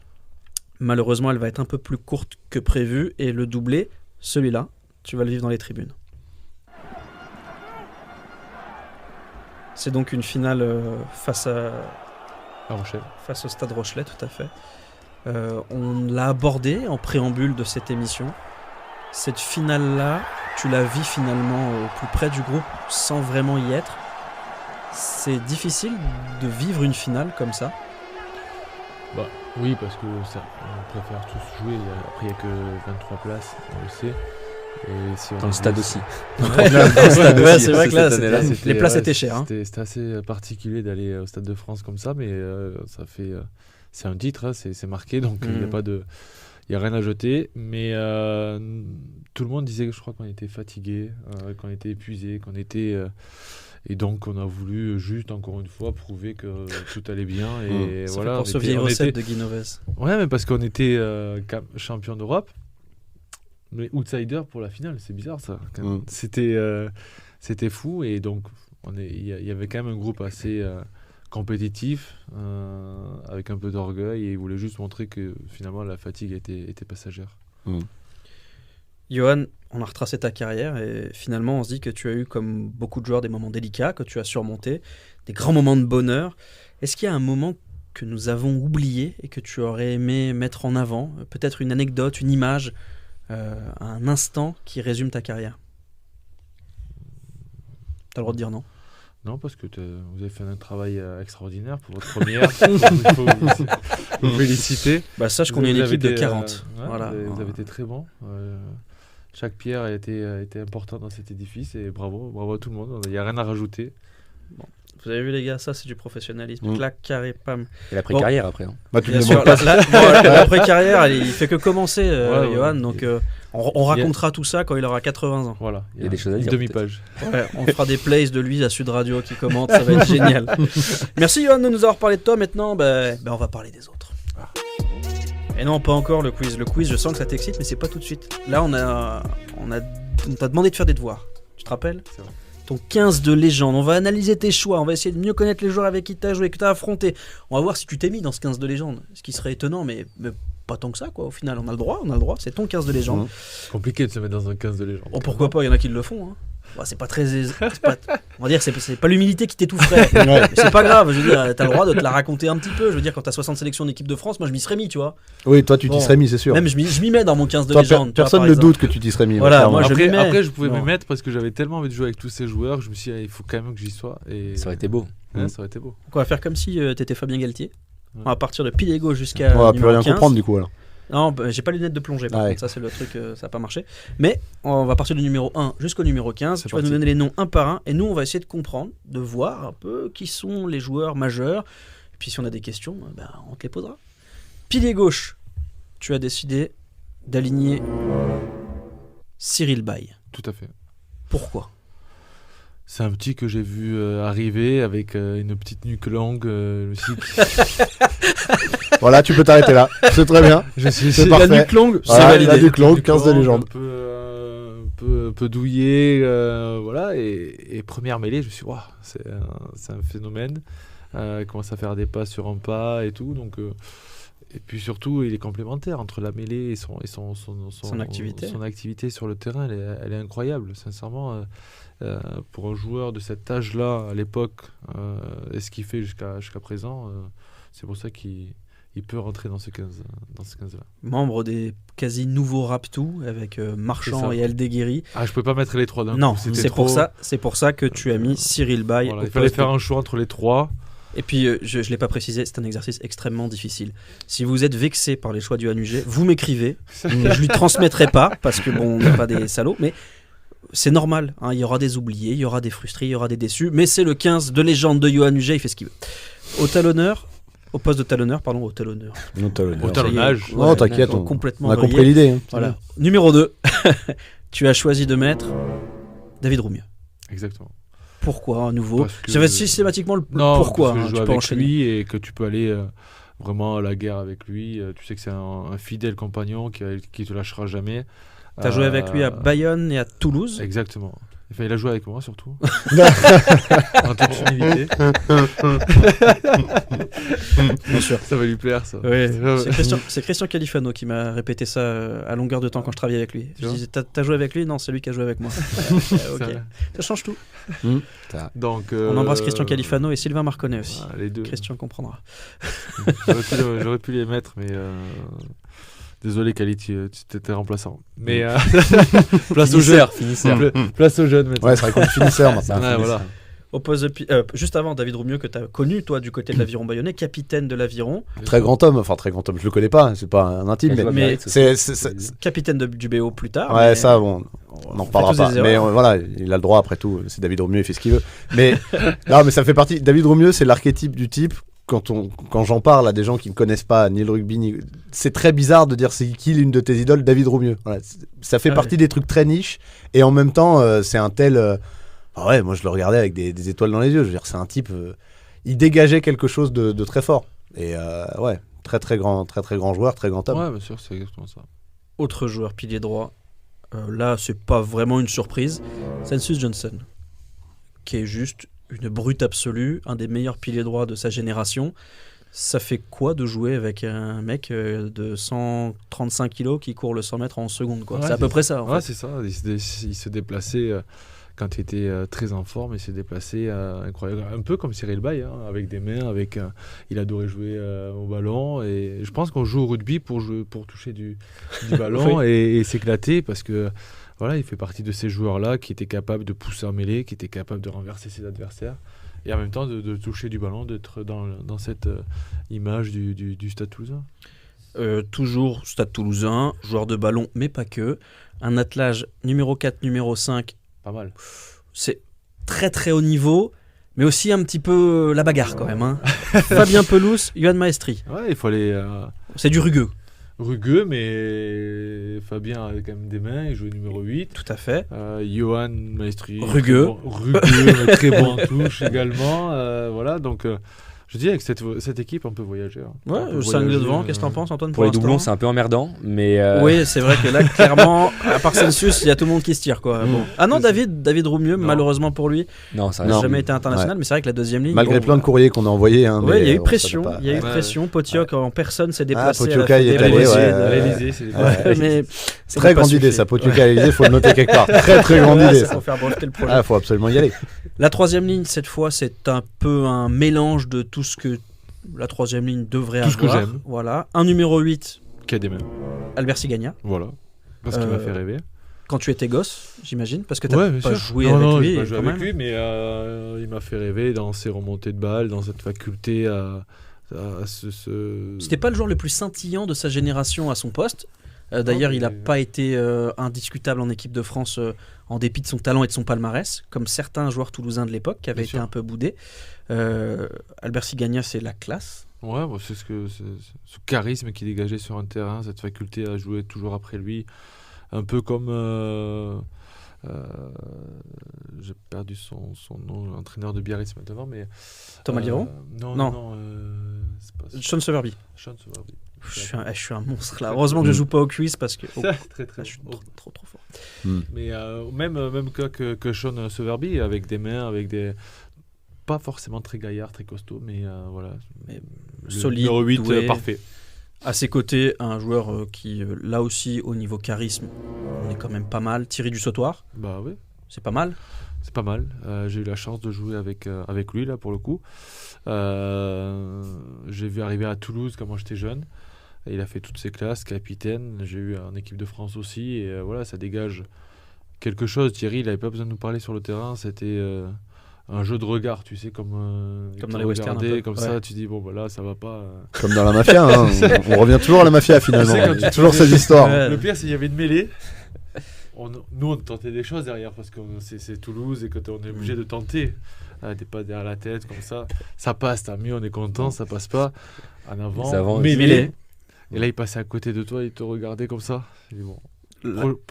Malheureusement, elle va être un peu plus courte que prévu et le doublé, celui-là, tu vas le vivre dans les tribunes. C'est donc une finale face au Stade Rochelet, tout à fait. On l'a abordé en préambule de cette émission. Cette finale-là, tu la vis finalement au plus près du groupe sans vraiment y être. C'est difficile de vivre une finale comme ça. Oui, parce que on préfère tous jouer. Après, il n'y a que 23 places, on le sait. Et si on Dans le stade aussi. Ouais, c'est vrai que là, cette année-là, les places étaient chères. Hein. C'était assez particulier d'aller au Stade de France comme ça, mais ça fait. C'est un titre, hein, c'est marqué, donc il n'y a pas de. Il n'y a rien à jeter, mais tout le monde disait que je crois qu'on était fatigué, qu'on était épuisé, qu'on était. Et donc on a voulu juste encore une fois prouver que tout allait bien. Et Ça voilà, fait penser aux vieilles recettes de Guy Novès. Ouais, mais parce qu'on était champion d'Europe, mais outsider pour la finale, c'est bizarre ça. C'était fou, et donc il y avait quand même un groupe assez compétitif, avec un peu d'orgueil, et il voulait juste montrer que finalement la fatigue était passagère. Johan, on a retracé ta carrière et finalement on se dit que tu as eu, comme beaucoup de joueurs, des moments délicats que tu as surmontés, des grands moments de bonheur. Est-ce qu'il y a un moment que nous avons oublié et que tu aurais aimé mettre en avant? Peut-être une anecdote, une image, un instant qui résume ta carrière? T'as le droit de dire non. Non, parce que vous avez fait un travail extraordinaire pour votre première. Il faut vous féliciter. Bah, sache qu'on est une Vous avez équipe de été, 40. ouais, Voilà. vous avez été très bons. Chaque pierre a été importante dans cet édifice, et bravo à tout le monde. Il n'y a rien à rajouter. Vous avez vu les gars, ça c'est du professionnalisme. Clac, carré, pam. Et l'après-carrière après. Hein. Bah, tu Bien me sûr, demandes pas. l'après-carrière, il fait que commencer, Ouais, Johan. ouais. Donc on racontera tout ça quand il aura 80 ans. Voilà, Il y a des choses à une dire, demi-page. Ouais, on fera des plays de lui à Sud Radio qui commente, ça va être génial. Merci Johan de nous avoir parlé de toi. Maintenant, on va parler des autres. Et non, pas encore le quiz. Le quiz, je sens que ça t'excite, mais c'est pas tout de suite. Là, on t'a demandé de faire des devoirs. Tu te rappelles? C'est vrai. Ton 15 de légende. On va analyser tes choix. On va essayer de mieux connaître les joueurs avec qui tu as joué, que tu as affronté. On va voir si tu t'es mis dans ce 15 de légende. Ce qui serait étonnant, mais pas tant que ça, quoi. Au final, on a le droit. C'est ton 15 de légende. Compliqué de se mettre dans un 15 de légende. Oh, pourquoi pas, il y en a qui le font. Hein. Bah, c'est pas très. On va dire que c'est pas l'humilité qui t'étoufferait. Mais c'est pas grave, je veux dire, t'as le droit de te la raconter un petit peu. Je veux dire, quand t'as 60 sélections d'équipe de France, moi je m'y serais mis, tu vois. Oui, toi, tu t'y Bon. serais mis, c'est sûr. Même je m'y mets dans mon 15 de Toi, légende. tu vois, personne par ne exemple. doute que tu t'y serais mis. Voilà, clairement. moi, je m'y mets. Après, je pouvais Bon. me mettre parce que j'avais tellement envie de jouer avec tous ces joueurs. Je me suis dit, il faut quand même que j'y sois. Et Ça aurait été beau. Ouais, ça aurait été beau. Donc, on va faire comme si t'étais Fabien Galtier. Ouais. On va partir de pilier gauche jusqu'à. On va plus numéro rien 15. comprendre du coup alors. Non, j'ai pas les lunettes de plongée, par Ah ouais. contre, ça c'est le truc, ça n'a pas marché. Mais on va partir du numéro 1 jusqu'au numéro 15. C'est Tu vas nous parti. donner les noms un par un et nous on va essayer de comprendre, de voir un peu qui sont les joueurs majeurs. Et puis si on a des questions, on te les posera. Pilier gauche, tu as décidé d'aligner Cyril Bay. Tout à fait. Pourquoi? C'est un petit que j'ai vu arriver avec une petite nuque longue. Je me suis dit, Voilà, tu peux t'arrêter là. C'est très bien. C'est La parfait. nuque longue, c'est Voilà, validé. la nuque longue, 15 de légende. un peu douillé, voilà. Et première mêlée, je me suis dit, waouh, c'est un phénomène. Il commence à faire des pas sur un pas et tout. Donc, Et puis surtout, il est complémentaire entre la mêlée et son activité. Son activité sur le terrain, elle est incroyable, sincèrement. Pour un joueur de cet âge-là, à l'époque, et ce qu'il fait jusqu'à présent, c'est pour ça qu'il peut rentrer dans ce 15-là. Membre des quasi nouveaux Raptou avec Marchand C'est et Aldeguerri. Ah, je peux pas mettre les trois d'un Non, coup. C'était c'est trop... pour ça que tu as mis Cyril Bay. Voilà, au il fallait poste faire de- un choix entre les trois. Et puis, je ne l'ai pas précisé, c'est un exercice extrêmement difficile. Si vous êtes vexé par les choix du Hanugé, vous m'écrivez. Je lui transmettrai pas, parce que bon, on n'est pas des salauds, mais c'est normal. Hein, il y aura des oubliés, il y aura des frustrés, il y aura des déçus, mais c'est le 15 de légende de Johan Huget, il fait ce qu'il veut. Au poste de talonneur, pardon, au talonneur. Non, Au talonnage. Non, t'inquiète, complètement on a vrillé. compris l'idée. Hein. Voilà. Numéro 2, tu as choisi de mettre David Roumieux. Exactement. Pourquoi à nouveau? Parce que- J'avais systématiquement le Non, pourquoi. parce que hein, je tu joue peux avec enchaîner. lui et que tu peux aller vraiment à la guerre avec lui. Tu sais que c'est un fidèle compagnon qui te lâchera jamais. T'as joué avec lui à Bayonne et à Toulouse. Exactement. Enfin, il a joué avec moi surtout. En toute humilité. Bien sûr. Ça va lui plaire ça. C'est Christian Califano qui m'a répété ça à longueur de temps quand je travaillais avec lui. Je vois disais, t'as joué avec lui? Non, c'est lui qui a joué avec moi. Ok. Ça change tout. Donc, On embrasse Christian Califano et Sylvain Marconnet aussi. Les deux. Christian comprendra. J'aurais pu les mettre, mais désolé Cali, tu étais remplaçant. Mais place aux jeunes. Finisseur. Place aux jeunes maintenant. Ouais, c'est vrai qu'on est finisseur maintenant. Ouais, voilà. Au poste juste avant, David Roumieux, que tu as connu, toi, du côté de l'Aviron Bayonnais, capitaine de l'Aviron, Très grand homme, enfin très grand homme, je le connais pas, c'est pas un intime, mais c'est. capitaine du BO plus tard. Ouais, mais ça, bon, on n'en fait reparlera tous pas. des Mais erreurs. voilà, il a le droit après tout. C'est David Roumieux, il fait ce qu'il veut. Mais non, mais ça fait partie. David Roumieux, c'est l'archétype du type. Quand j'en parle à des gens qui ne connaissent pas ni le rugby, c'est très bizarre de dire c'est qui l'une de tes idoles, David Roumieux. Voilà, ça fait partie des trucs très niches et en même temps, c'est un tel. Ah ouais, moi je le regardais avec des étoiles dans les yeux. Je veux dire, c'est un type. Il dégageait quelque chose de très fort. Et ouais, très grand joueur, très grand homme. Ouais, bien sûr, c'est exactement ça. Autre joueur, pilier droit, là, c'est pas vraiment une surprise, Census Johnson, qui est juste une brute absolue, un des meilleurs piliers droits de sa génération. Ça fait quoi de jouer avec un mec de 135 kilos qui court le 100 mètres en seconde quoi. Ouais, C'est à peu près ça. Ouais, c'est ça. Il se déplaçait quand il était très en forme. Il s'est déplacé incroyable. Un peu comme Cyril Bay, hein, avec des mains. Il adorait jouer au ballon. Et je pense qu'on joue au rugby pour toucher du ballon et s'éclater parce que voilà, il fait partie de ces joueurs-là qui étaient capables de pousser en mêlée, qui étaient capables de renverser ses adversaires. Et en même temps de toucher du ballon, d'être dans cette image du Stade Toulousain. Toujours Stade Toulousain, joueur de ballon, mais pas que. Un attelage numéro 4, numéro 5, Pas mal. c'est très très haut niveau, mais aussi un petit peu la bagarre quand même. Hein. Fabien Pelouse, Yohan Maestri. Ouais, il faut aller C'est du rugueux. rugueux, mais Fabien avait quand même des mains, il jouait numéro 8. Tout à fait. Johan Maestri. Rugueux. Rugueux, mais très bon en touche également. Voilà, donc je dis avec cette équipe, on peut voyager. Hein. Ouais, On peut 5 de voyager, devant, qu'est-ce que t'en penses Antoine Pour les doublons, l'instant c'est un peu emmerdant, mais Oui, c'est vrai que là, clairement, à part Census, il y a tout le monde qui se tire. Quoi. Bon. Ah non, David Roumieux, Non. malheureusement pour lui, non, ça n'a Non. jamais été international, mais c'est vrai que la deuxième ligne. Malgré bon, plein de courriers qu'on a envoyés. Hein, Ouais, mais, il y a eu on pression. savait pas. Il y a eu Ouais. pression. Potioc en personne s'est déplacé. Potioka à la y est Fédé allé, Brésil. ouais. à l'Elysée, c'est Ouais, mais ça Très n'a pas grande idée, suffi. ça. Potioka à l'Élysée, il faut le noter quelque part. Très grande idée, Il ça. faut faire breveter le projet. Ah, faut absolument y aller. La troisième ligne, cette fois, c'est un peu un mélange de tout ce que la troisième ligne devrait Tout ce que avoir. j'aime. Voilà. Un numéro 8, qui a des mains. Albert Sigagna. Voilà. Parce qu'il m'a fait rêver. Quand tu étais gosse, j'imagine, parce que tu Ouais, n'as bien pas sûr. joué Non, avec non, lui. j'ai pas joué quand avec même. lui, mais il m'a fait rêver dans ses remontées de balles, dans cette faculté à C'était pas le joueur le plus scintillant de sa génération à son poste. D'ailleurs, Non, il n'a mais- pas été indiscutable en équipe de France en dépit de son talent et de son palmarès, comme certains joueurs toulousains de l'époque qui avaient Bien été sûr. un peu boudés. Albert Sigagna, c'est la classe. Ouais, bon, c'est ce charisme qu'il dégageait sur un terrain, cette faculté à jouer toujours après lui, un peu comme j'ai perdu son nom, entraîneur de Biarritz maintenant, mais Thomas Liron non, Non. non, c'est pas ça. Sean Severby. Sean Severby. Je suis un monstre là. Heureusement que je joue pas au quiz parce que oh, Très très là, je suis trop fort. Mais même que Sean Severby, avec des mains, avec des pas forcément très gaillard, très costaud, mais voilà. Mais Le solide, numéro 8, doué. parfait. À ses côtés, un joueur qui, là aussi, au niveau charisme, on est quand même pas mal. Thierry Dussautoir, Bah oui, c'est pas mal. c'est pas mal. J'ai eu la chance de jouer avec lui, là, pour le coup. J'ai vu arriver à Toulouse quand moi j'étais jeune. Et il a fait toutes ses classes, capitaine. J'ai eu en équipe de France aussi. Et voilà, ça dégage quelque chose. Thierry, il n'avait pas besoin de nous parler sur le terrain. C'était un jeu de regard, tu sais, comme Comme dans les westerns, un peu. comme Ouais. ça, tu dis, bon, bah là, ça va pas. Comme dans la mafia, hein. On revient toujours à la mafia finalement. C'est quand Il y a tu toujours faisais- ces histoires. Ouais. Le pire, c'est qu'il y avait une mêlée. Nous, on tentait des choses derrière parce que c'est Toulouse et que on est obligé de tenter. Des pas derrière la tête, comme ça. Ça passe, tant mieux, on est content. Ça passe pas. En avant, Ils avancent. mêlée. Et là, il passait à côté de toi, il te regardait comme ça. J'ai dit, bon,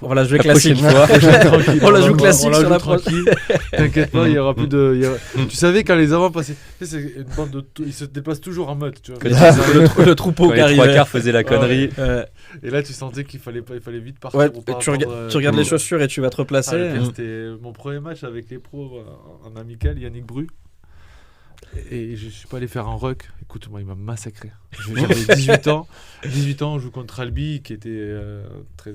On va la jouer La classique. prochaine tranquille. On la joue classique sur la tranquille. T'inquiète pas, il y aura plus de. Tu savais quand les avant passaient. Tu sais, c'est une bande de. Ils se déplacent toujours en meute, tu vois. le troupeau Quand qui les arrivait. 3 quarts faisaient la connerie. Et là, tu sentais qu'il fallait pas, il fallait vite partir. Ouais, pour et pas tu, avoir, tu regardes les de- chaussures et tu vas te Ah, replacer. le pire, c'était mon premier match avec les pros en amical, Yannick Bru. Et je suis pas allé faire un ruck. Écoute, moi, il m'a massacré. J'avais 18 ans. 18 ans, on joue contre Albi, qui était très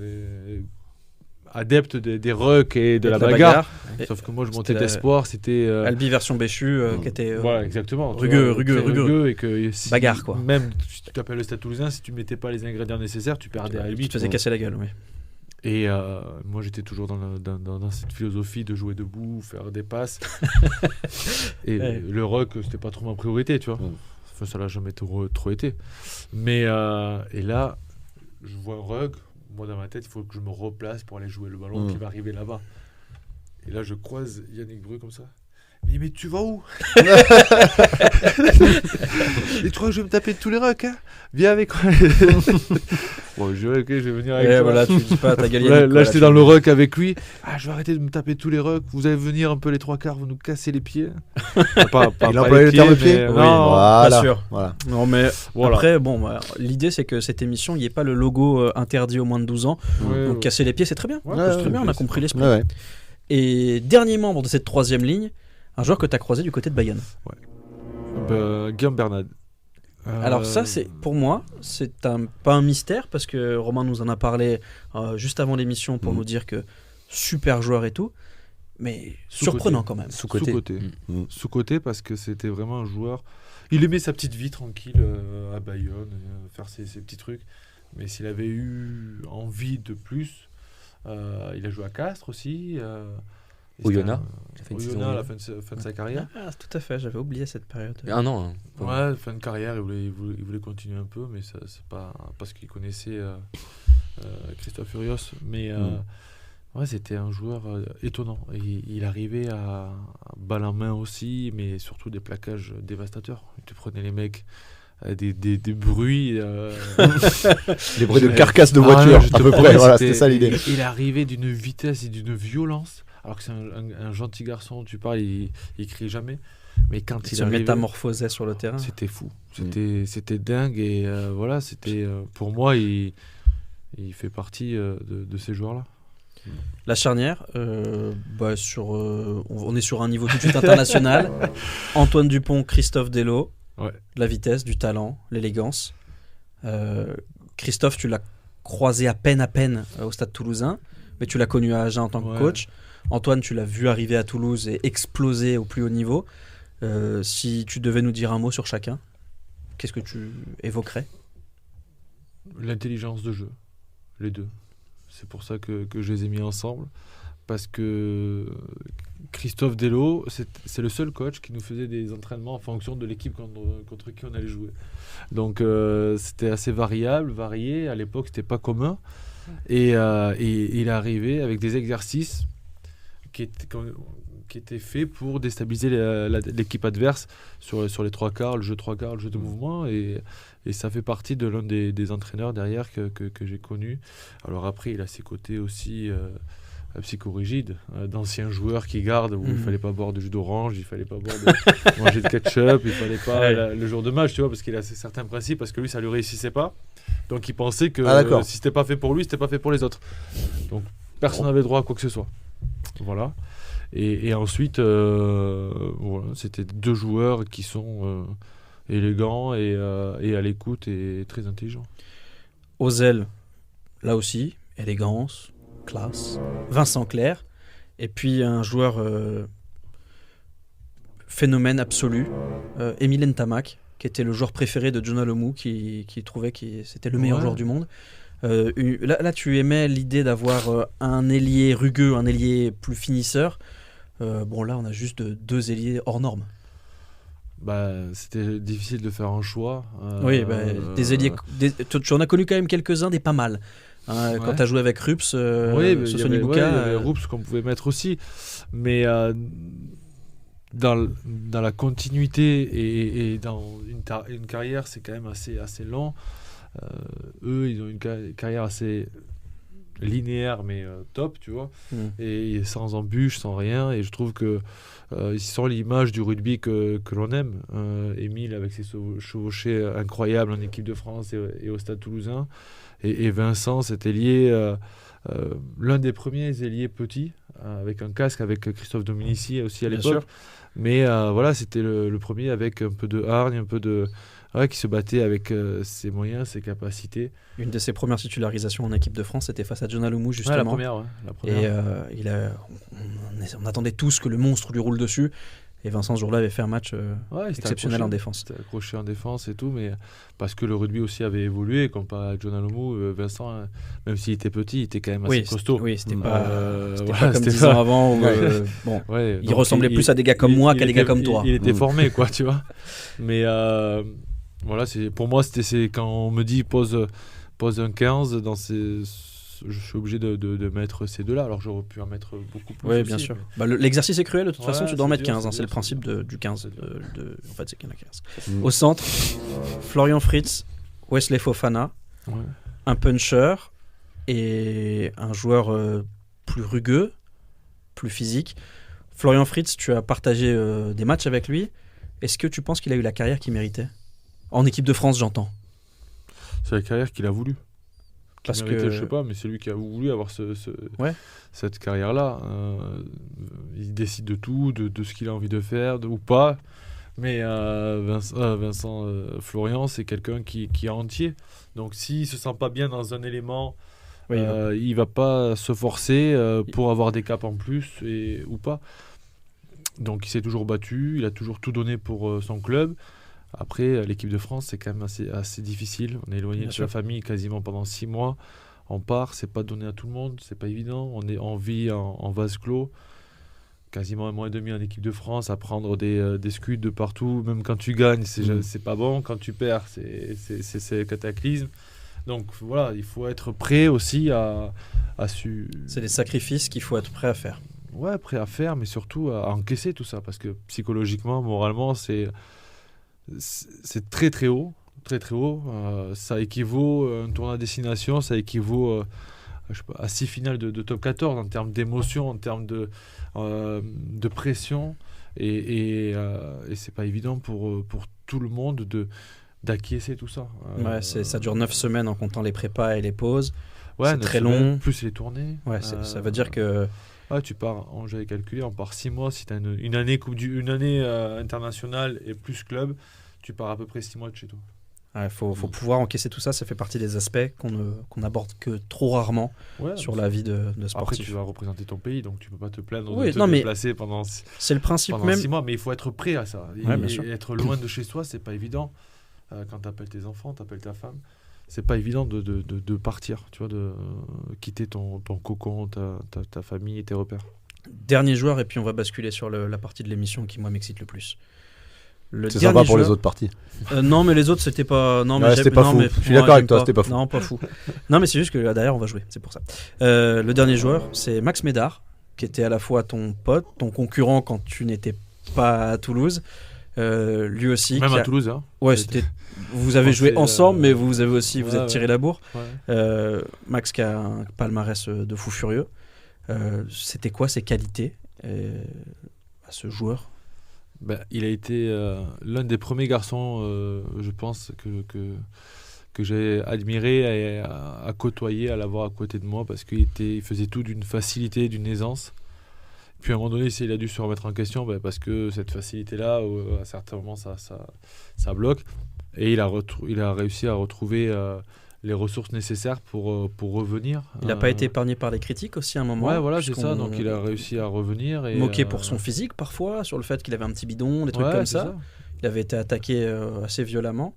adepte des rucks et de la bagarre. Et Sauf que moi, je c'était montais la- d'espoir. C'était. Albi version Béchu, qui était Voilà, exactement. tu rugueux, vois, rugueux, très rugueux. Et que si- Bagarre, quoi. Même si tu t'appelles le Stade Toulousain, si tu mettais pas les ingrédients nécessaires, tu perdais à Albi. tu te faisais casser la gueule, oui. Et moi, j'étais toujours dans cette philosophie de jouer debout, faire des passes. Et Ouais. le rock, c'était pas trop ma priorité, tu vois. Mm. Enfin, ça l'a jamais trop été. Mais et là, je vois un rug. Moi, dans ma tête, il faut que je me replace pour aller jouer le ballon qui va arriver là-bas. Et là, je croise Yannick Bru comme ça. Mais tu vas où? Et tu crois que je vais me taper tous les rucks, hein? Viens avec moi. Bon, je dis, ok, je vais venir avec Et toi. voilà, tu dis pas ta gueule. Là, j'étais dans le ruck avec lui. Ah, je vais arrêter de me taper tous les rucks. Vous allez venir un peu les 3 quarts, vous nous cassez les pieds. Il a employé le terme pied. mais Oui, non. Voilà. pas sûr. Voilà. Non, mais Voilà. après, bon, bah, l'idée c'est que cette émission, il n'y ait pas le logo interdit aux moins de 12 ans. Ouais, Donc ouais. casser les pieds, c'est très bien. Ouais, C'est très bien, on a compris l'esprit. Ouais, ouais. Et dernier membre de cette troisième ligne, un joueur que tu as croisé du côté de Bayonne. Guillaume Bernad. Alors ça, c'est pour moi, c'est pas un mystère parce que Romain nous en a parlé juste avant l'émission pour nous dire que super joueur et tout, mais surprenant quand même. Sous-côté. Sous-côté. Mm. Sous-côté parce que c'était vraiment un joueur. Il aimait sa petite vie tranquille à Bayonne, faire ses petits trucs. Mais s'il avait eu envie de plus, il a joué à Castres aussi. Au Oyonnax. Il a Au fait une saison Oyonnax, à la Oyonnax. fin de sa carrière. Ah, tout à fait, j'avais oublié cette période. Un an. Hein. Ouais, fin de carrière, il voulait continuer un peu, mais ça, c'est pas parce qu'il connaissait Christophe Furios. Mais ouais, c'était un joueur étonnant. Il arrivait à balle en main aussi, mais surtout des plaquages dévastateurs. Il te prenait les mecs des bruits. Les bruits de carcasse de Ah, voiture, je te à peu promets, près. Voilà, c'était ça l'idée. Il arrivait d'une vitesse et d'une violence, alors que c'est un gentil garçon, tu parles, il crie jamais. Mais quand Il il se arrivait, métamorphosait sur le terrain. c'était fou. C'était dingue. Et voilà, c'était pour moi, il fait partie de ces joueurs-là. La charnière, on est sur un niveau tout de suite international. Antoine Dupont, Christophe Dello, Ouais. la vitesse, du talent, l'élégance. Christophe, tu l'as croisé à peine au Stade Toulousain, mais tu l'as connu à Agen en tant que Ouais. coach. Antoine, tu l'as vu arriver à Toulouse et exploser au plus haut niveau. Si tu devais nous dire un mot sur chacun, qu'est-ce que tu évoquerais? L'intelligence de jeu, les deux. C'est pour ça que je les ai mis ensemble. Parce que Christophe Dello, c'est le seul coach qui nous faisait des entraînements en fonction de l'équipe contre qui on allait jouer. Donc c'était assez varié. À l'époque, c'était pas commun. Et il est arrivé avec des exercices qui étaient faits pour déstabiliser l'équipe adverse sur les 3 quarts, le jeu 3 quarts, le jeu de mouvement. Et ça fait partie de l'un des entraîneurs derrière que j'ai connu. Alors après, il a ses côtés aussi psychorigide, d'anciens joueurs qui gardent où il fallait pas boire de jus d'orange, il fallait pas manger de ketchup, il fallait pas le jour de match, tu vois, parce qu'il a certains principes, parce que lui ça lui réussissait pas, donc il pensait que si c'était pas fait pour lui, c'était pas fait pour les autres, donc personne n'avait droit à quoi que ce soit. Voilà. Et ensuite voilà, c'était 2 joueurs qui sont élégant et à l'écoute et très intelligent. Aux ailes, là aussi, élégance, classe. Vincent Clerc. Et puis un joueur phénomène absolu, Émile Ntamak, qui était le joueur préféré de John Alomou, qui trouvait que c'était le meilleur joueur du monde. Là, tu aimais l'idée d'avoir un ailier rugueux, un ailier plus finisseur. Bon, là, on a juste 2 ailiers hors normes. C'était difficile de faire un choix. Oui, des ailiers. Tu en as connu quand même quelques-uns, des pas mal. Quand tu as joué avec Rups, il Sosoni y Buka. avait Rups qu'on pouvait mettre aussi. Mais dans la continuité et dans une carrière, c'est quand même assez lent. Eux, ils ont une carrière assez linéaire, mais top, tu vois. Et sans embûches, sans rien. Et je trouve que ils sont l'image du rugby que l'on aime. Émile, avec ses chevauchés incroyables en équipe de France et au Stade Toulousain. Et Vincent, cet ailier, l'un des premiers ailiers petits, avec un casque, avec Christophe Dominici aussi à Bien l'époque. sûr. Mais c'était le premier avec un peu de hargne, un peu de... qui se battait avec ses moyens, ses capacités. Une de ses premières titularisations en équipe de France, c'était face à John Alomou, justement. La première. Et on attendait tous que le monstre lui roule dessus. Et Vincent, ce jour-là, avait fait un match exceptionnel en défense. C'était accroché en défense et tout, mais parce que le rugby aussi avait évolué, comparé à John Alomou, Vincent, même s'il était petit, il était quand même assez costaud. Oui, c'était pas comme 10 ans avant. Il ressemblait plus à des gars comme moi qu'à des gars comme toi. Il était formé, quoi, tu vois. Mais pour moi, c'est quand on me dit pose un 15 je suis obligé de mettre ces deux-là, alors j'aurais pu en mettre beaucoup plus. Oui, aussi, bien sûr. Mais... L'exercice est cruel, de toute façon, tu dois en mettre 15. C'est le principe du 15. En fait, c'est qu'il y en a 15. Au centre, Florian Fritz, Wesley Fofana, un puncher et un joueur plus rugueux, plus physique. Florian Fritz, tu as partagé des matchs avec lui. Est-ce que tu penses qu'il a eu la carrière qu'il méritait ? En équipe de France, j'entends. C'est la carrière qu'il a voulu. Parce que je sais pas, mais c'est lui qui a voulu avoir cette carrière-là. Il décide de tout, de ce qu'il a envie de faire, ou pas. Mais Vincent Florian, c'est quelqu'un qui est entier. Donc s'il se sent pas bien dans un élément, il va pas se forcer pour avoir des caps en plus ou pas. Donc il s'est toujours battu, il a toujours tout donné pour son club. Après, l'équipe de France, c'est quand même assez difficile. On est éloigné de sa famille quasiment pendant 6 mois. On part, c'est pas donné à tout le monde, c'est pas évident. On vit en vase clos, quasiment 1 mois et demi en équipe de France, à prendre des scuds de partout. Même quand tu gagnes, c'est pas bon. Quand tu perds, c'est cataclysme. Donc voilà, il faut être prêt aussi à C'est des sacrifices qu'il faut être prêt à faire. Ouais, prêt à faire, mais surtout à encaisser tout ça. Parce que psychologiquement, moralement, c'est très très haut, très très haut. Ça équivaut à un tournoi à destination, ça équivaut à 6 finales de top 14 en termes d'émotion, en termes de pression. Et c'est pas évident pour tout le monde d'acquiescer tout ça. Ça dure 9 semaines en comptant les prépas et les pauses. Ouais, c'est très long. Plus les tournées. Ça veut dire que... tu pars, j'avais calculé, on part 6 mois. Si tu as une année internationale et plus club, tu pars à peu près 6 mois de chez toi. Il faut pouvoir encaisser tout ça. Ça fait partie des aspects qu'on aborde que trop rarement sur la vie de sportif. Après, tu vas représenter ton pays, donc tu peux pas te plaindre de te déplacer pendant 6 mois. Mais il faut être prêt à ça. Et être loin de chez soi, c'est pas évident. Quand tu appelles tes enfants, tu appelles ta femme. C'est pas évident de partir, tu vois, de quitter ton cocon, ta famille et tes repères. Dernier joueur, et puis on va basculer sur la partie de l'émission qui, moi, m'excite le plus. C'est sympa pour les autres parties. Non, mais les autres, c'était pas... Non, mais c'était pas fou. Je suis d'accord avec toi, c'était pas fou. Non, pas fou. Non, mais c'est juste que là, derrière, on va jouer, c'est pour ça. Le dernier joueur, c'est Max Médard, qui était à la fois ton pote, ton concurrent quand tu n'étais pas à Toulouse. Lui aussi. Même à Toulouse, hein. Ouais, vous avez joué ensemble, mais vous avez aussi vous êtes tiré la bourre. Ouais. Max qui a un palmarès de fou furieux. C'était quoi ses qualités à ce joueur? Il a été l'un des premiers garçons, je pense, que j'ai admiré et à côtoyer, à l'avoir à côté de moi, parce qu'il faisait tout d'une facilité, d'une aisance. Puis à un moment donné, il a dû se remettre en question parce que cette facilité-là, à certains moments, ça bloque. Et il a réussi à retrouver les ressources nécessaires pour revenir. Il n'a pas été épargné par les critiques aussi à un moment. Ouais, voilà, c'est puisqu'on- ça. Donc il a réussi à revenir. Et, Moqué pour son physique parfois, sur le fait qu'il avait un petit bidon, des trucs ouais, comme c'est ça. Il avait été attaqué assez violemment.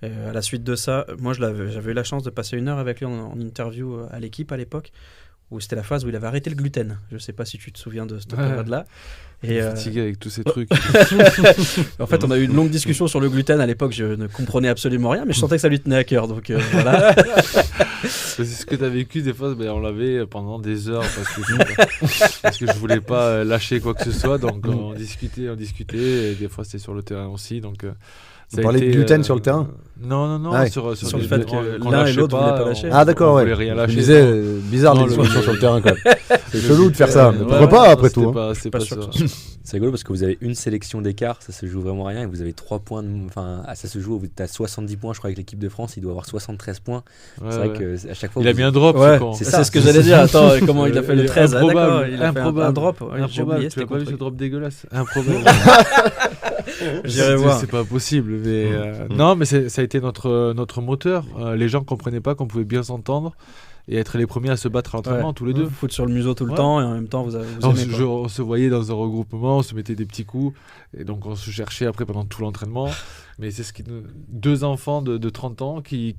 À la suite de ça, moi j'avais eu la chance de passer 1 heure avec lui en interview à l'équipe à l'époque, où c'était la phase où il avait arrêté le gluten. Je sais pas si tu te souviens de cette Ouais. période-là. Et Fatigué avec tous ces trucs. en fait, on a eu une longue discussion sur le gluten à l'époque. Je ne comprenais absolument rien, mais je sentais que ça lui tenait à cœur. Donc voilà. C'est ce que tu as vécu des fois, on l'avait pendant des heures parce que je voulais pas lâcher quoi que ce soit. Donc on discutait. Et des fois c'était sur le terrain aussi. Donc, Vous parlez de gluten sur le terrain Non, Ah ouais. sur Sur le des- fait qu'on que qu'on l'un et lâchait l'autre voulaient pas lâcher. Ah d'accord, on ouais. voulait rien Je lâcher. me disais, non. bizarre Non, les le- discussions sur le terrain quand même. C'est Le chelou de faire ça, mais ouais, pourquoi ouais, pas non, après c'était tout hein. pas- c'est Pas pas sûr ça. que ce C'est rigolo parce que vous avez une sélection d'écart, ça se joue vraiment à rien et vous avez 3 points. Enfin, ça se joue, tu as 70 points, je crois, avec l'équipe de France, il doit avoir 73 points. Ouais, C'est vrai ouais. que à chaque fois. Il a vous- mis un drop, Ouais, ce con. c'est C'est ça. ce que j'allais dire. Attends, comment il a fait le 13 Ah, d'accord, Improbable, il a fait un drop. Ouais, j'ai Improbable, oublié, tu c'était as pas vu contre- ce drop dégueulasse. Improbable. J'irai voir. C'est pas possible. Mais, non, mais ça a été notre moteur. Les gens comprenaient pas qu'on pouvait bien s'entendre et être les premiers à se battre à l'entraînement, Ouais. tous les deux. Vous foutre sur le museau tout le Ouais. temps et en même temps vous On aimez, se, quoi. on se voyait dans un regroupement, on se mettait des petits coups, et donc on se cherchait après pendant tout l'entraînement. Mais c'est ce qui deux enfants de 30 ans qui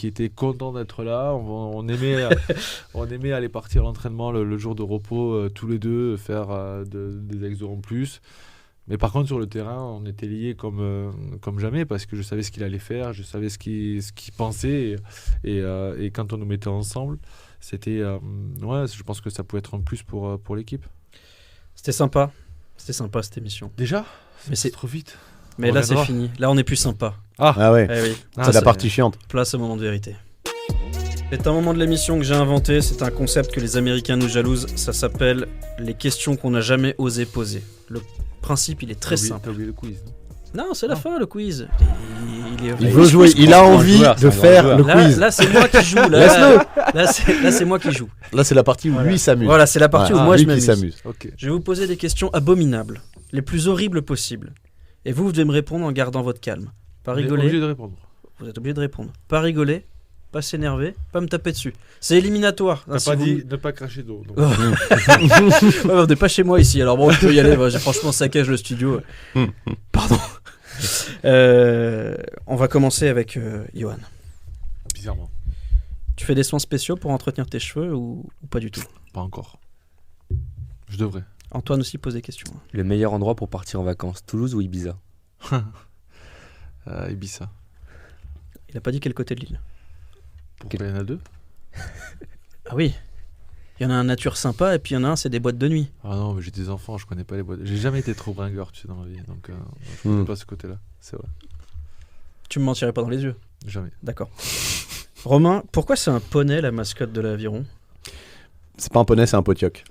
étaient contents d'être là. On aimait aller partir à l'entraînement le jour de repos tous les deux, faire des exos en plus. Mais par contre, sur le terrain, on était liés comme jamais parce que je savais ce qu'il allait faire, je savais ce qu'il pensait. Et quand on nous mettait ensemble, c'était. Ouais, je pense que ça pouvait être un plus pour l'équipe. C'était sympa cette émission. Déjà Mais c'est trop vite. Mais On là c'est reviendra. fini. Là on est plus sympa. Ah ouais, Eh oui. Ah, c'est la partie chiante. Place au moment de vérité. C'est un moment de l'émission que j'ai inventé, c'est un concept que les Américains nous jalousent, ça s'appelle les questions qu'on n'a jamais osé poser. Le principe il est très simple. T'as oublié le quiz. Non, c'est la fin le quiz. Il veut jouer, il a grand envie joueur, c'est de un grand faire joueur. le Là, quiz. là c'est moi qui joue. Laisse-le. Là c'est moi qui joue. Là c'est la partie où Voilà. lui s'amuse. Voilà, c'est la partie Ouais. où moi lui je qui m'amuse. s'amuse. Ok. Je vais vous poser des questions abominables, les plus horribles possibles. Et vous devez me répondre en gardant votre calme. Pas On est obligé rigoler, de répondre. vous êtes obligé de répondre. Pas rigoler, pas s'énerver, pas me taper dessus. C'est éliminatoire. T'as Si pas vous- dit ne pas cracher d'eau. donc. Ouais, on n'est pas chez moi ici, alors bon, je peux y aller. Moi, j'ai franchement saccage le studio. Pardon. On va commencer avec Johan. Bizarrement. Tu fais des soins spéciaux pour entretenir tes cheveux ou pas du tout? Pas encore. Je devrais. Antoine aussi pose des questions. Le meilleur endroit pour partir en vacances, Toulouse ou Ibiza? Ibiza. Il a pas dit quel côté de l'île. Pourquoi il y en a deux? Ah oui. Il y en a un nature sympa et puis il y en a un c'est des boîtes de nuit. Ah non, mais j'ai des enfants, je connais pas les boîtes. J'ai jamais été trop bringueur, tu sais, dans ma vie. Donc, je connais pas ce côté-là. C'est vrai. Tu me mentirais pas dans les yeux. Jamais. D'accord. Romain, pourquoi c'est un poney la mascotte de l'Aviron? C'est pas un poney, c'est un potioc.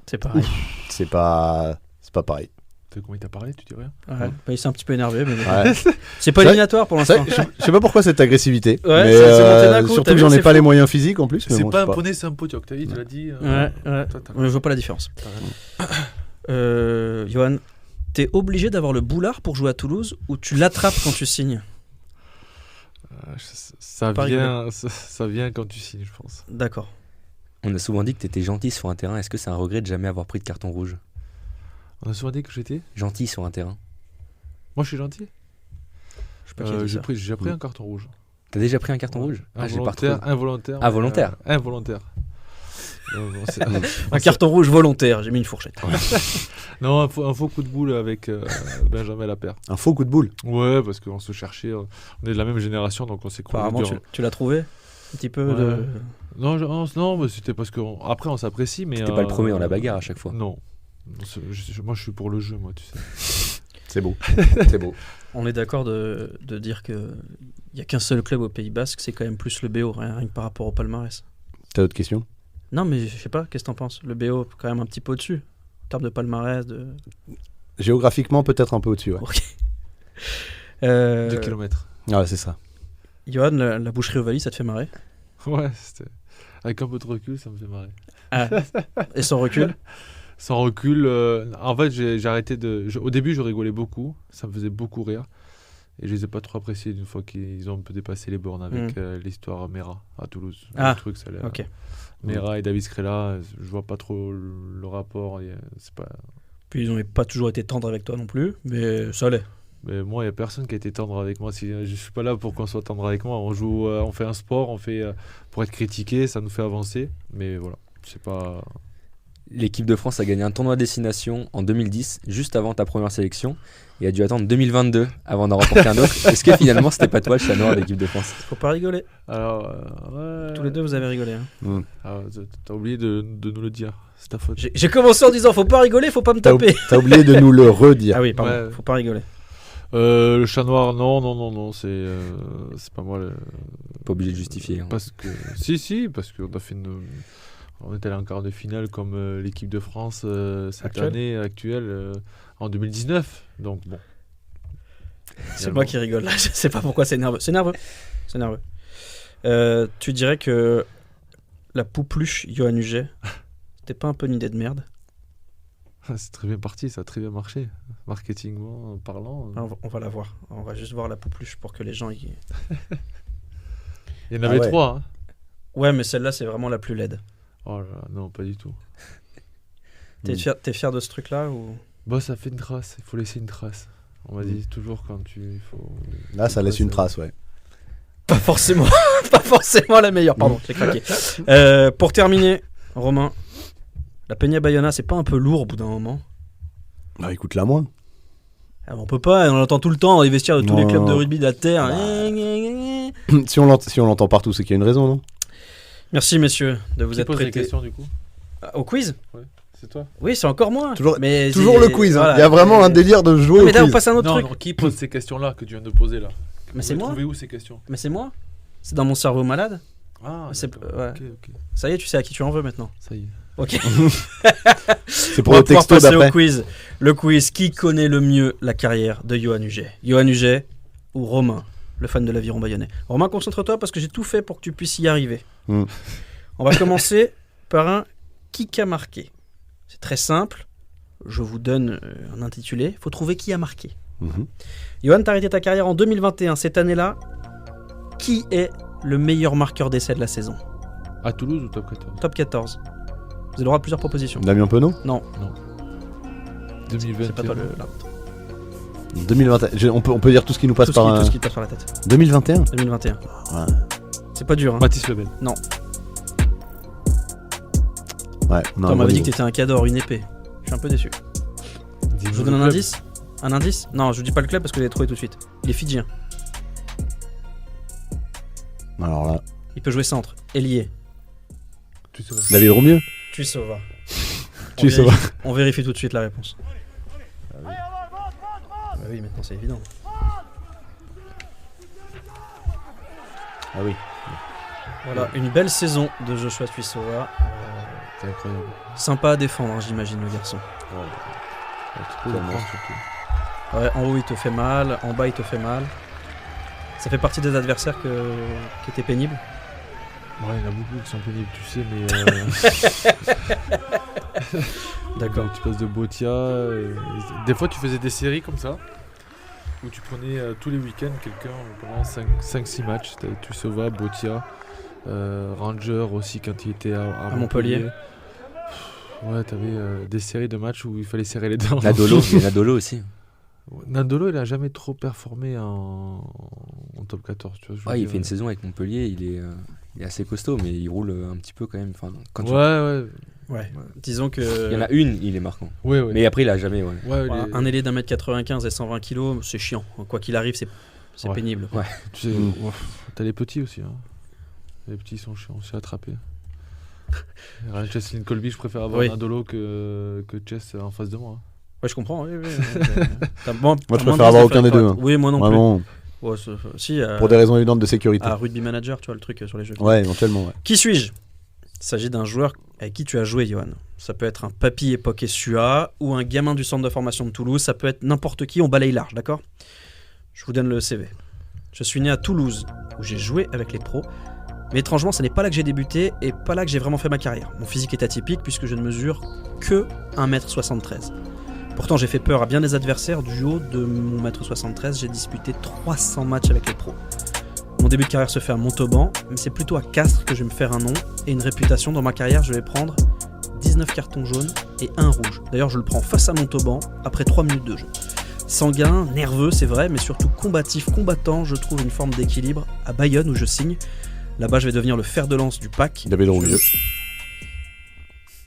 C'est pareil. C'est pas pareil. Comment il t'a parlé, tu dis rien? Ouais. Bah, il s'est un petit peu énervé, mais Ouais. c'est pas Ça- éliminatoire pour Ça, l'instant. je sais pas pourquoi cette agressivité. Ouais, mais ça s'est monté d'un coup, t'as surtout vu, que j'en ai c'est pas fou. les moyens physiques en plus. mais C'est bon, pas je un sais poney, c'est un potioc. T'as dit, tu l'as dit. Ouais, ouais. Toi, t'as Je vois pas la différence. raison. Johan, t'es obligé d'avoir le boulard pour jouer à Toulouse ou tu l'attrapes quand tu signes? Ça Pas vient, ça vient quand tu signes, je pense. D'accord. On a souvent dit que tu étais gentil sur un terrain. Est-ce que c'est un regret de jamais avoir pris de carton rouge? On a souvent dit que j'étais. Gentil sur un terrain. Moi, je suis gentil. Je sais pas qui a dit ça. J'ai déjà pris un carton rouge. T'as déjà pris un carton rouge? Ah, j'ai pas Involontaire, retrouvé. involontaire. Ah, volontaire. Involontaire. Bon, c'est- Un carton rouge volontaire, j'ai mis une fourchette. Non, un faux coup de boule avec Benjamin Lapère. Un faux coup de boule. Ouais, parce qu'on se cherchait. On est de la même génération, donc on s'est croisés. Apparemment, tu l'as trouvé un petit peu Ouais. de... Non, non, mais c'était parce qu'après on s'apprécie, mais. T'es pas le premier dans la bagarre à chaque fois. Non. Moi, je suis pour le jeu, moi, tu sais. C'est beau. C'est beau. On est d'accord de dire que il y a qu'un seul club au Pays Basque, c'est quand même plus le BO, rien que par rapport au palmarès. T'as d'autres questions? Non, mais je sais pas, qu'est-ce que t'en penses? Le BO, quand même un petit peu au-dessus, en termes de palmarès, de... Géographiquement, peut-être un peu au-dessus. Ouais. 2 km. Ouais, c'est ça. Johan, la boucherie Ovalie, ça te fait marrer? Ouais, c'était. Avec un peu de recul, ça me fait marrer. Ah. Et sans recul? sans recul. En fait, j'ai arrêté de. Au début, je rigolais beaucoup. Ça me faisait beaucoup rire. Et je les ai pas trop appréciés une fois qu'ils ont un peu dépassé les bornes avec l'histoire Mera à Toulouse. Ah, le truc, ça allait, ok. Mera et David Scrella, je vois pas trop le rapport. C'est pas. Puis ils n'ont pas toujours été tendres avec toi non plus, mais ça allait. Mais moi, il n'y a personne qui a été tendre avec moi. Je suis pas là pour qu'on soit tendre avec moi. On joue, on fait un sport, on fait pour être critiqué, ça nous fait avancer. Mais voilà, c'est pas. L'équipe de France a gagné un tournoi à destination en 2010, juste avant ta première sélection, et a dû attendre 2022 avant d'en remporter un autre. Est-ce que finalement, c'était pas toi le chat noir de l'équipe de France? Faut pas rigoler. Alors, ouais. Tous les deux, vous avez rigolé. Hein. Ah, t'as oublié de nous le dire. C'est ta faute. J'ai commencé en disant faut pas rigoler, faut pas me T'as taper. t'as oublié de nous le redire. Ah oui, pardon, Ouais. faut pas rigoler. Le chat noir, non, c'est pas moi. Pas obligé de justifier. Hein. Parce que si, parce qu'on a fait on est allé en quart de finale comme l'équipe de France cette année actuelle en 2019. Donc bon. C'est moi qui rigole là, je sais pas pourquoi c'est nerveux. C'est nerveux. Tu dirais que la poupluche Yoann Huget, c'était pas un peu une idée de merde? C'est très bien parti, ça a très bien marché. Marketingment parlant. On va la voir. On va juste voir la poupluche pour que les gens y... Il y en avait ouais. 3. Hein. Ouais, mais celle-là, c'est vraiment la plus laide. Oh là là, non, pas du tout. T'es fier de ce truc-là ou... Bah, ça fait une trace, il faut laisser une trace. On m'a dit toujours quand il faut. Là, ça laisse une trace, ouais. Pas forcément, pas forcément la meilleure. Pardon, j'ai craqué. Pour terminer, Romain, la Peña Bayona, c'est pas un peu lourd au bout d'un moment? Bah écoute, la moins. Ah, on peut pas, on l'entend tout le temps dans les vestiaires de tous les Non. clubs de rugby de la Terre. Si on l'entend partout, c'est qu'il y a une raison, non? Merci messieurs de vous Qui être pose les prêtés questions du coup? au quiz. C'est toi? Oui, c'est encore moi. Toujours mais Toujours c'est- le quiz, hein. voilà. Il y a vraiment un délire de jouer Non, au mais là, on quiz. passe à un autre Non, truc. non, qui pose ces questions-là que tu viens de poser là? Mais c'est moi. Trouver où ces questions? Mais c'est moi. C'est dans mon cerveau malade. Ah, C'est- d'accord. ouais. Ok. Ça y est, tu sais à qui tu en veux maintenant. Ça y est. Ok. C'est On pour va le pouvoir texto passer au d'après. quiz. Le quiz, qui connaît le mieux la carrière de Yoann Huget? Yoann Huget ou Romain, le fan de l'aviron bayonnais? Romain, concentre-toi parce que j'ai tout fait pour que tu puisses y arriver. Mm. On va commencer par un qui a marqué. C'est très simple. Je vous donne un intitulé. Il faut trouver qui a marqué. Mhm. Yoann, t'as arrêté ta carrière en 2021. Cette année-là, qui est le meilleur marqueur d'essai de la saison? À Toulouse ou top 14? Top 14. Vous avez le droit à plusieurs propositions. Damien Penaud Non, 2021. c'est pas toi le... là. 2021. On peut dire tout ce qui nous passe Tout par ce qui te passe par la tête. 2021. 2021. Ouais. C'est pas dur, hein. Mathis Lebel. Ouais, non, On bon m'avait dit niveau. que t'étais un cador, une épée. Je suis un peu déçu. Je vous donne un indice? Un indice? Non, je vous dis pas le club parce que vous l'avez trouvé tout de suite. Il est fidjien. Alors là, Il peut jouer centre, ailier. Tu sais pas. David Romieux. Tuisova. Tuisova. On vérifie tout de suite la réponse. Bah oui, maintenant c'est évident. Ah oui. Voilà, une belle saison de Joshua Tuisova. C'est incroyable. Sympa à défendre, hein, j'imagine, le garçon. Ouais, tu peux Tellement. le prendre, surtout. Ouais, en haut il te fait mal, en bas il te fait mal. Ça fait partie des adversaires qui étaient pénibles. Ouais, il y en a beaucoup qui sont pénibles, tu sais, mais. D'accord. Tu passes de Botia. Des fois, tu faisais des séries comme ça, où tu prenais tous les week-ends quelqu'un pendant 5-6 matchs. T'avais Tuisova, Botia, Ranger aussi quand il était à Montpellier. Ouais, t'avais des séries de matchs où il fallait serrer les dents. Nadolo, il y a Nadolo aussi. Nadolo, il a jamais trop performé en top 14. Tu vois, je veux Ouais, il dire. fait une saison avec Montpellier, il est assez costaud, mais il roule un petit peu quand même. Enfin, quand Ouais. Ouais. Disons que. il y en a une, il est marquant. Ouais. Mais après, il a jamais. Ouais. Ouais, Voilà, les- un ailé d'1m95 et 120 kg, c'est chiant. Quoi qu'il arrive, c'est Ouais. pénible. Tu sais, t'as les petits aussi. Hein. Les petits sont chiants aussi à attraper. Cheslin Colby, je préfère avoir Oui. Nadolo que Chess en face de moi. Ouais, je comprends. Oui, oui. Moi, je préfère avoir aucun des deux, hein. Oui, moi non Vraiment, plus. Ouais, si, pour des raisons évidentes de sécurité. à Rugby Manager, tu vois le truc sur les jeux. Ouais, éventuellement, ouais. Qui suis-je? Il s'agit d'un joueur avec qui tu as joué, Yoann. Ça peut être un papy époque SUA ou un gamin du centre de formation de Toulouse. Ça peut être n'importe qui, on balaye large, d'accord? Je vous donne le CV. Je suis né à Toulouse, où j'ai joué avec les pros. Mais étrangement, ce n'est pas là que j'ai débuté et pas là que j'ai vraiment fait ma carrière. Mon physique est atypique puisque je ne mesure que 1m73. Pourtant, j'ai fait peur à bien des adversaires. Du haut de mon 1m73, j'ai disputé 300 matchs avec les pros. Mon début de carrière se fait à Montauban, mais c'est plutôt à Castres que je vais me faire un nom et une réputation. Dans ma carrière, je vais prendre 19 cartons jaunes et 1 rouge. D'ailleurs, je le prends face à Montauban après 3 minutes de jeu. Sanguin, nerveux, c'est vrai, mais surtout combatif, combattant, je trouve une forme d'équilibre à Bayonne où je signe. Là-bas, je vais devenir le fer de lance du pack. David Roumieux.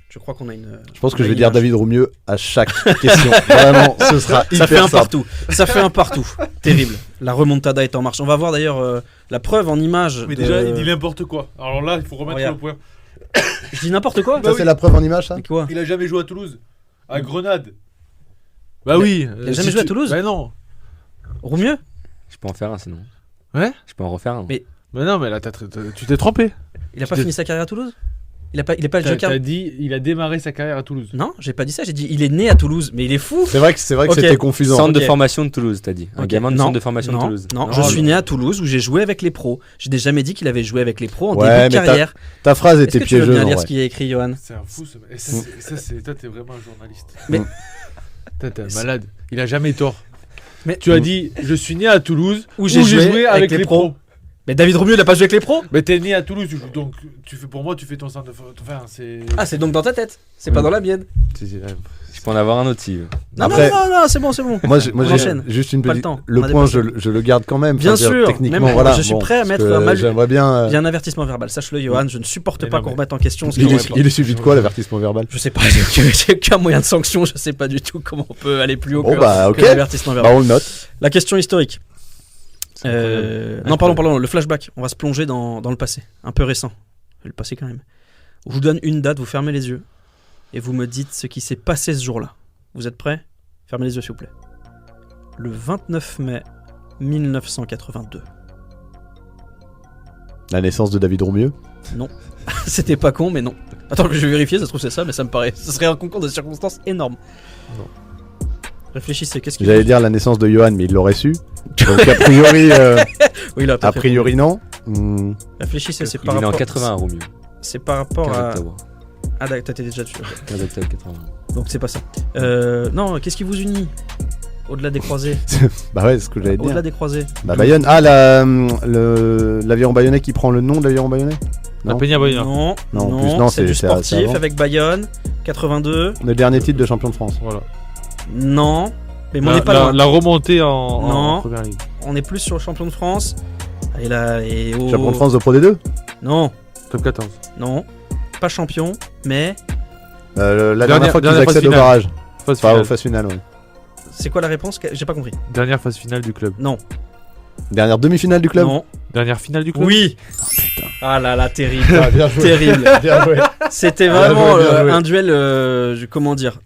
Je crois qu'on a une. Je pense que je vais dire David Roumieux à chaque question. Vraiment, ce sera hyper Ça fait un simple. partout. Ça fait un partout. Terrible. La remontada est en marche. On va voir d'ailleurs la preuve en image. Mais de- déjà, il dit n'importe quoi. Alors là, il faut remettre Regarde. le point. Je dis n'importe quoi. Ça, c'est la preuve en image, ça Mais quoi? Il a jamais joué à Toulouse. À Grenade. Bah oui. il a jamais joué à Toulouse. Bah non. Roumieux? Je peux en faire un sinon. Ouais. Je peux en refaire un. Mais- Bah non, mais là, tu t'es trompé. Il a pas fini sa carrière à Toulouse? Il est pas le joker? T'as dit, il a démarré sa carrière à Toulouse. Non, j'ai pas dit ça. J'ai dit il est né à Toulouse. Mais il est fou. C'est vrai que Ok. c'était confusant. Centre ok. de formation de Toulouse, t'as dit. Un Ok. gamin de Non, centre de formation non, de Toulouse. Non, je suis né à Toulouse où j'ai joué avec les pros. Je n'ai jamais dit qu'il avait joué avec les pros en Ouais, début de mais carrière. Ta phrase Est-ce était que tu veux piégeuse. bien en lire vrai. ce qu'il y a écrit, Johan? C'est un fou ce mec. Et ça, c'est toi, t'es vraiment un journaliste. Mais- T'es un malade. Il a jamais tort. Mais- Tu as dit, je suis né à Toulouse Où j'ai joué avec les pros. Mais David Roumieux, il a pas joué avec les pros? Mais t'es né à Toulouse, donc pour moi, tu fais ton centre de. Enfin, c'est. Ah, c'est donc dans ta tête. C'est pas dans la mienne. Je peux en avoir un autre si. Non, Après- non, c'est bon. Moi, j'ai enchaîne. juste une Pas le petite. temps. Le On a point, dépassé. je le garde quand même. Bien Enfin, je veux dire, sûr, Techniquement, même voilà. je suis prêt à parce mettre que un mal- J'aimerais bien. Il y a un avertissement verbal. Sache-le, Johan, je ne supporte Mais pas non, qu'on mais- remette en question ce Il qu'on est, il est suivi de quoi l'avertissement verbal? Je sais pas, j'ai aucun moyen de sanction. Je sais pas du tout comment on peut aller plus haut Bon, que, bah, que ok. l'avertissement Bah, verbal. on le note. La question historique. C'est incroyable. Non, pardon, le flashback. On va se plonger dans le passé, un peu récent. Le passé quand même. Je vous donne une date, vous fermez les yeux et vous me dites ce qui s'est passé ce jour-là. Vous êtes prêts? Fermez les yeux s'il vous plaît. Le 29 mai 1982. La naissance de David Roumieux. C'était pas con, mais non. Attends, je vais vérifier, ça se trouve c'est ça, mais ça me paraît. Ce serait un concours de circonstances énorme. Non. Réfléchissez, qu'est-ce que J'allais dire la naissance de Johan, mais il l'aurait su. Donc, a priori, Oui, là, a priori non. Hmm. Réfléchissez, c'est Il par est né en rapport. 81, Romieux. C'est par rapport 15 à. octobre. Ah, d'accord, t'étais déjà dessus. ok. 15 octobre 81. Donc c'est pas ça. Non, qu'est-ce qui vous unit au-delà des croisés? Bah ouais, c'est ce que j'allais dire. Au-delà des croisés. Bah Bayonne. Ah, l'aviron bayonnais qui prend le nom de l'aviron bayonnais. La Non. Peña Bayona. Non, Non, en plus, non, c'est du c'est sportif avant. avec Bayonne, 82. Le dernier titre de champion de France. Voilà. Non, mais on n'est pas loin. La remontée Non. en première ligue. On est plus sur le champion de France. Et là, et au... Champion de France de Pro D2. Non, Top 14. non, pas champion, mais La dernière fois qu'ils dernière phase accèdent au finale. barrage. Phase Enfin, finale. aux phases finales, ouais. c'est quoi la réponse? J'ai pas compris. Dernière phase finale du club. Non, Dernière demi-finale du club. non, Dernière finale du club. oui. Ah là là, terrible, Ah, bien joué. terrible. Bien joué. C'était Bien vraiment joué, bien joué. un duel, comment dire,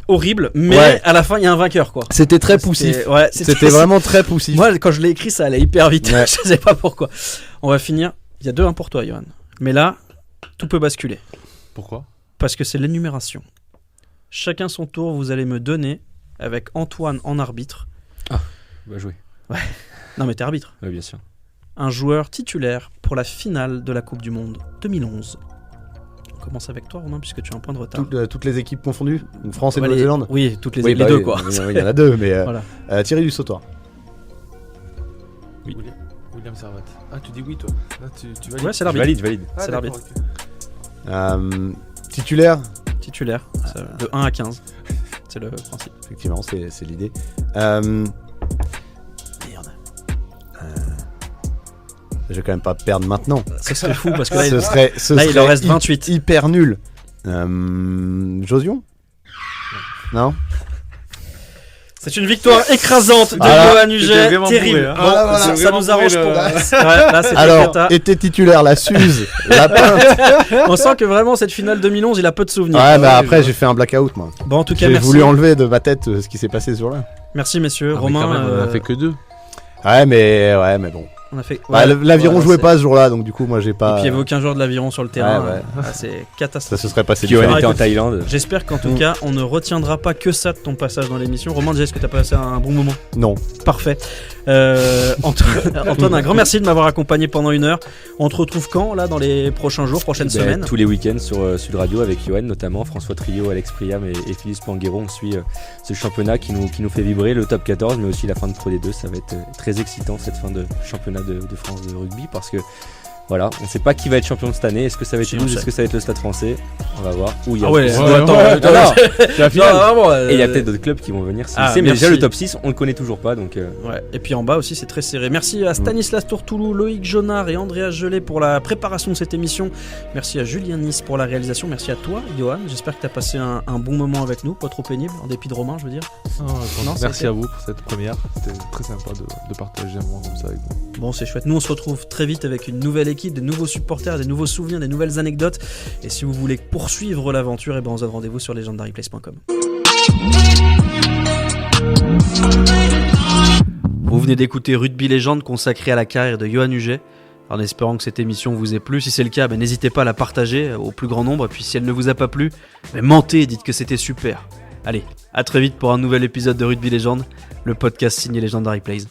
horrible, mais Ouais. à la fin il y a un vainqueur quoi. C'était très poussif. Ouais, C'était vraiment très poussif. Moi quand je l'ai écrit ça allait hyper vite, Ouais. je sais pas pourquoi. On va finir, il y a 2-1 pour toi Johan. Mais là, tout peut basculer, Pourquoi? parce que c'est l'énumération. Chacun son tour, vous allez me donner, avec Antoine en arbitre, Va jouer. non mais t'es arbitre, Oui, bien sûr. un joueur titulaire pour la finale de la Coupe du Monde 2011. On commence avec toi Romain puisque tu as un point de retard. Toutes les équipes confondues. Donc France et On va les- Nouvelle-Zélande. Oui, toutes les, Oui, les bah deux oui, quoi. Il y en a deux, mais Voilà. Thierry du Sautoir. William Servat. Ah, tu dis oui, toi. Là, tu valides. Ouais, c'est Je l'arbitre. valide. Ah, c'est d'accord, l'arbitre. Euh, Titulaire. Titulaire, ça, de 1 à 15. C'est le principe. Effectivement, c'est l'idée. Merde. Je vais quand même pas perdre maintenant. Ce serait fou parce que là, Ce là, il serait en reste 28. Hyper nul. Josion. Non. c'est une victoire écrasante de Ah, Johan Huget. vraiment Terrible. bourré, hein. Bon, Voilà, voilà. ça, C'est ça vraiment nous arrange bourré, pour. le- Ouais, là, c'était Alors, cata. était titulaire la Suze, la Pinte. On sent que vraiment cette finale 2011, il a peu de souvenirs. Ouais, mais après j'ai fait un blackout moi. Bon, en tout cas, J'ai merci. voulu enlever de ma tête ce qui s'est passé ce jour-là. Merci messieurs. Ah, mais Romain, quand même, on en a fait que 2. Ouais, mais bon. on a fait. Bah, ouais, l'aviron ouais, jouait c'est- pas ce jour-là, donc du coup moi j'ai Et pas. puis il n'y avait aucun joueur de l'aviron sur le terrain. Ouais, ouais. Ah, c'est Ça catastrophique. se serait passé Johan différemment. était en écoute. Thaïlande. J'espère qu'en tout cas, on ne retiendra pas que ça de ton passage dans l'émission. Romain, déjà, est-ce que tu as passé un bon moment? Non. Parfait. Antoine, un grand merci de m'avoir accompagné pendant 1 heure. On te retrouve quand, là, dans les prochains jours, prochaines semaines? Tous les week-ends sur Sud Radio avec Johan notamment, François Trio, Alex Priam et Philippe Panguero. On suit ce championnat qui nous fait vibrer, le top 14, mais aussi la fin de Pro D2. Ça va être très excitant cette fin de championnat de France de rugby parce que voilà, on ne sait pas qui va être champion cette année. Est-ce que ça va être Toulouse? Est-ce que ça va être le Stade Français? On va voir. C'est la finale. Et il y a peut-être d'autres clubs qui vont venir. Mais déjà le top 6, on ne le connaît toujours pas. Donc, Ouais. Et puis en bas aussi, c'est très serré. Merci à Stanislas Tourtoulou, Loïc Jonard et Andreas Gelé pour la préparation de cette émission. Merci à Julien Nice pour la réalisation. Merci à toi, Johan. J'espère que tu as passé un bon moment avec nous, pas trop pénible, en dépit de Romain, je veux dire. Merci à vous pour cette première. C'était très sympa de partager un moment comme ça avec vous. Bon, c'est chouette. Nous, on se retrouve très vite avec une nouvelle équipe, des nouveaux supporters, des nouveaux souvenirs, des nouvelles anecdotes. Et si vous voulez poursuivre l'aventure, on se donne rendez-vous sur legendaryplace.com. Vous venez d'écouter Rugby Légende consacré à la carrière de Johan Huget. En espérant que cette émission vous ait plu. Si c'est le cas, n'hésitez pas à la partager au plus grand nombre. Et puis si elle ne vous a pas plu, mentez et dites que c'était super. Allez, à très vite pour un nouvel épisode de Rugby Légende, le podcast signé Legendary Plays.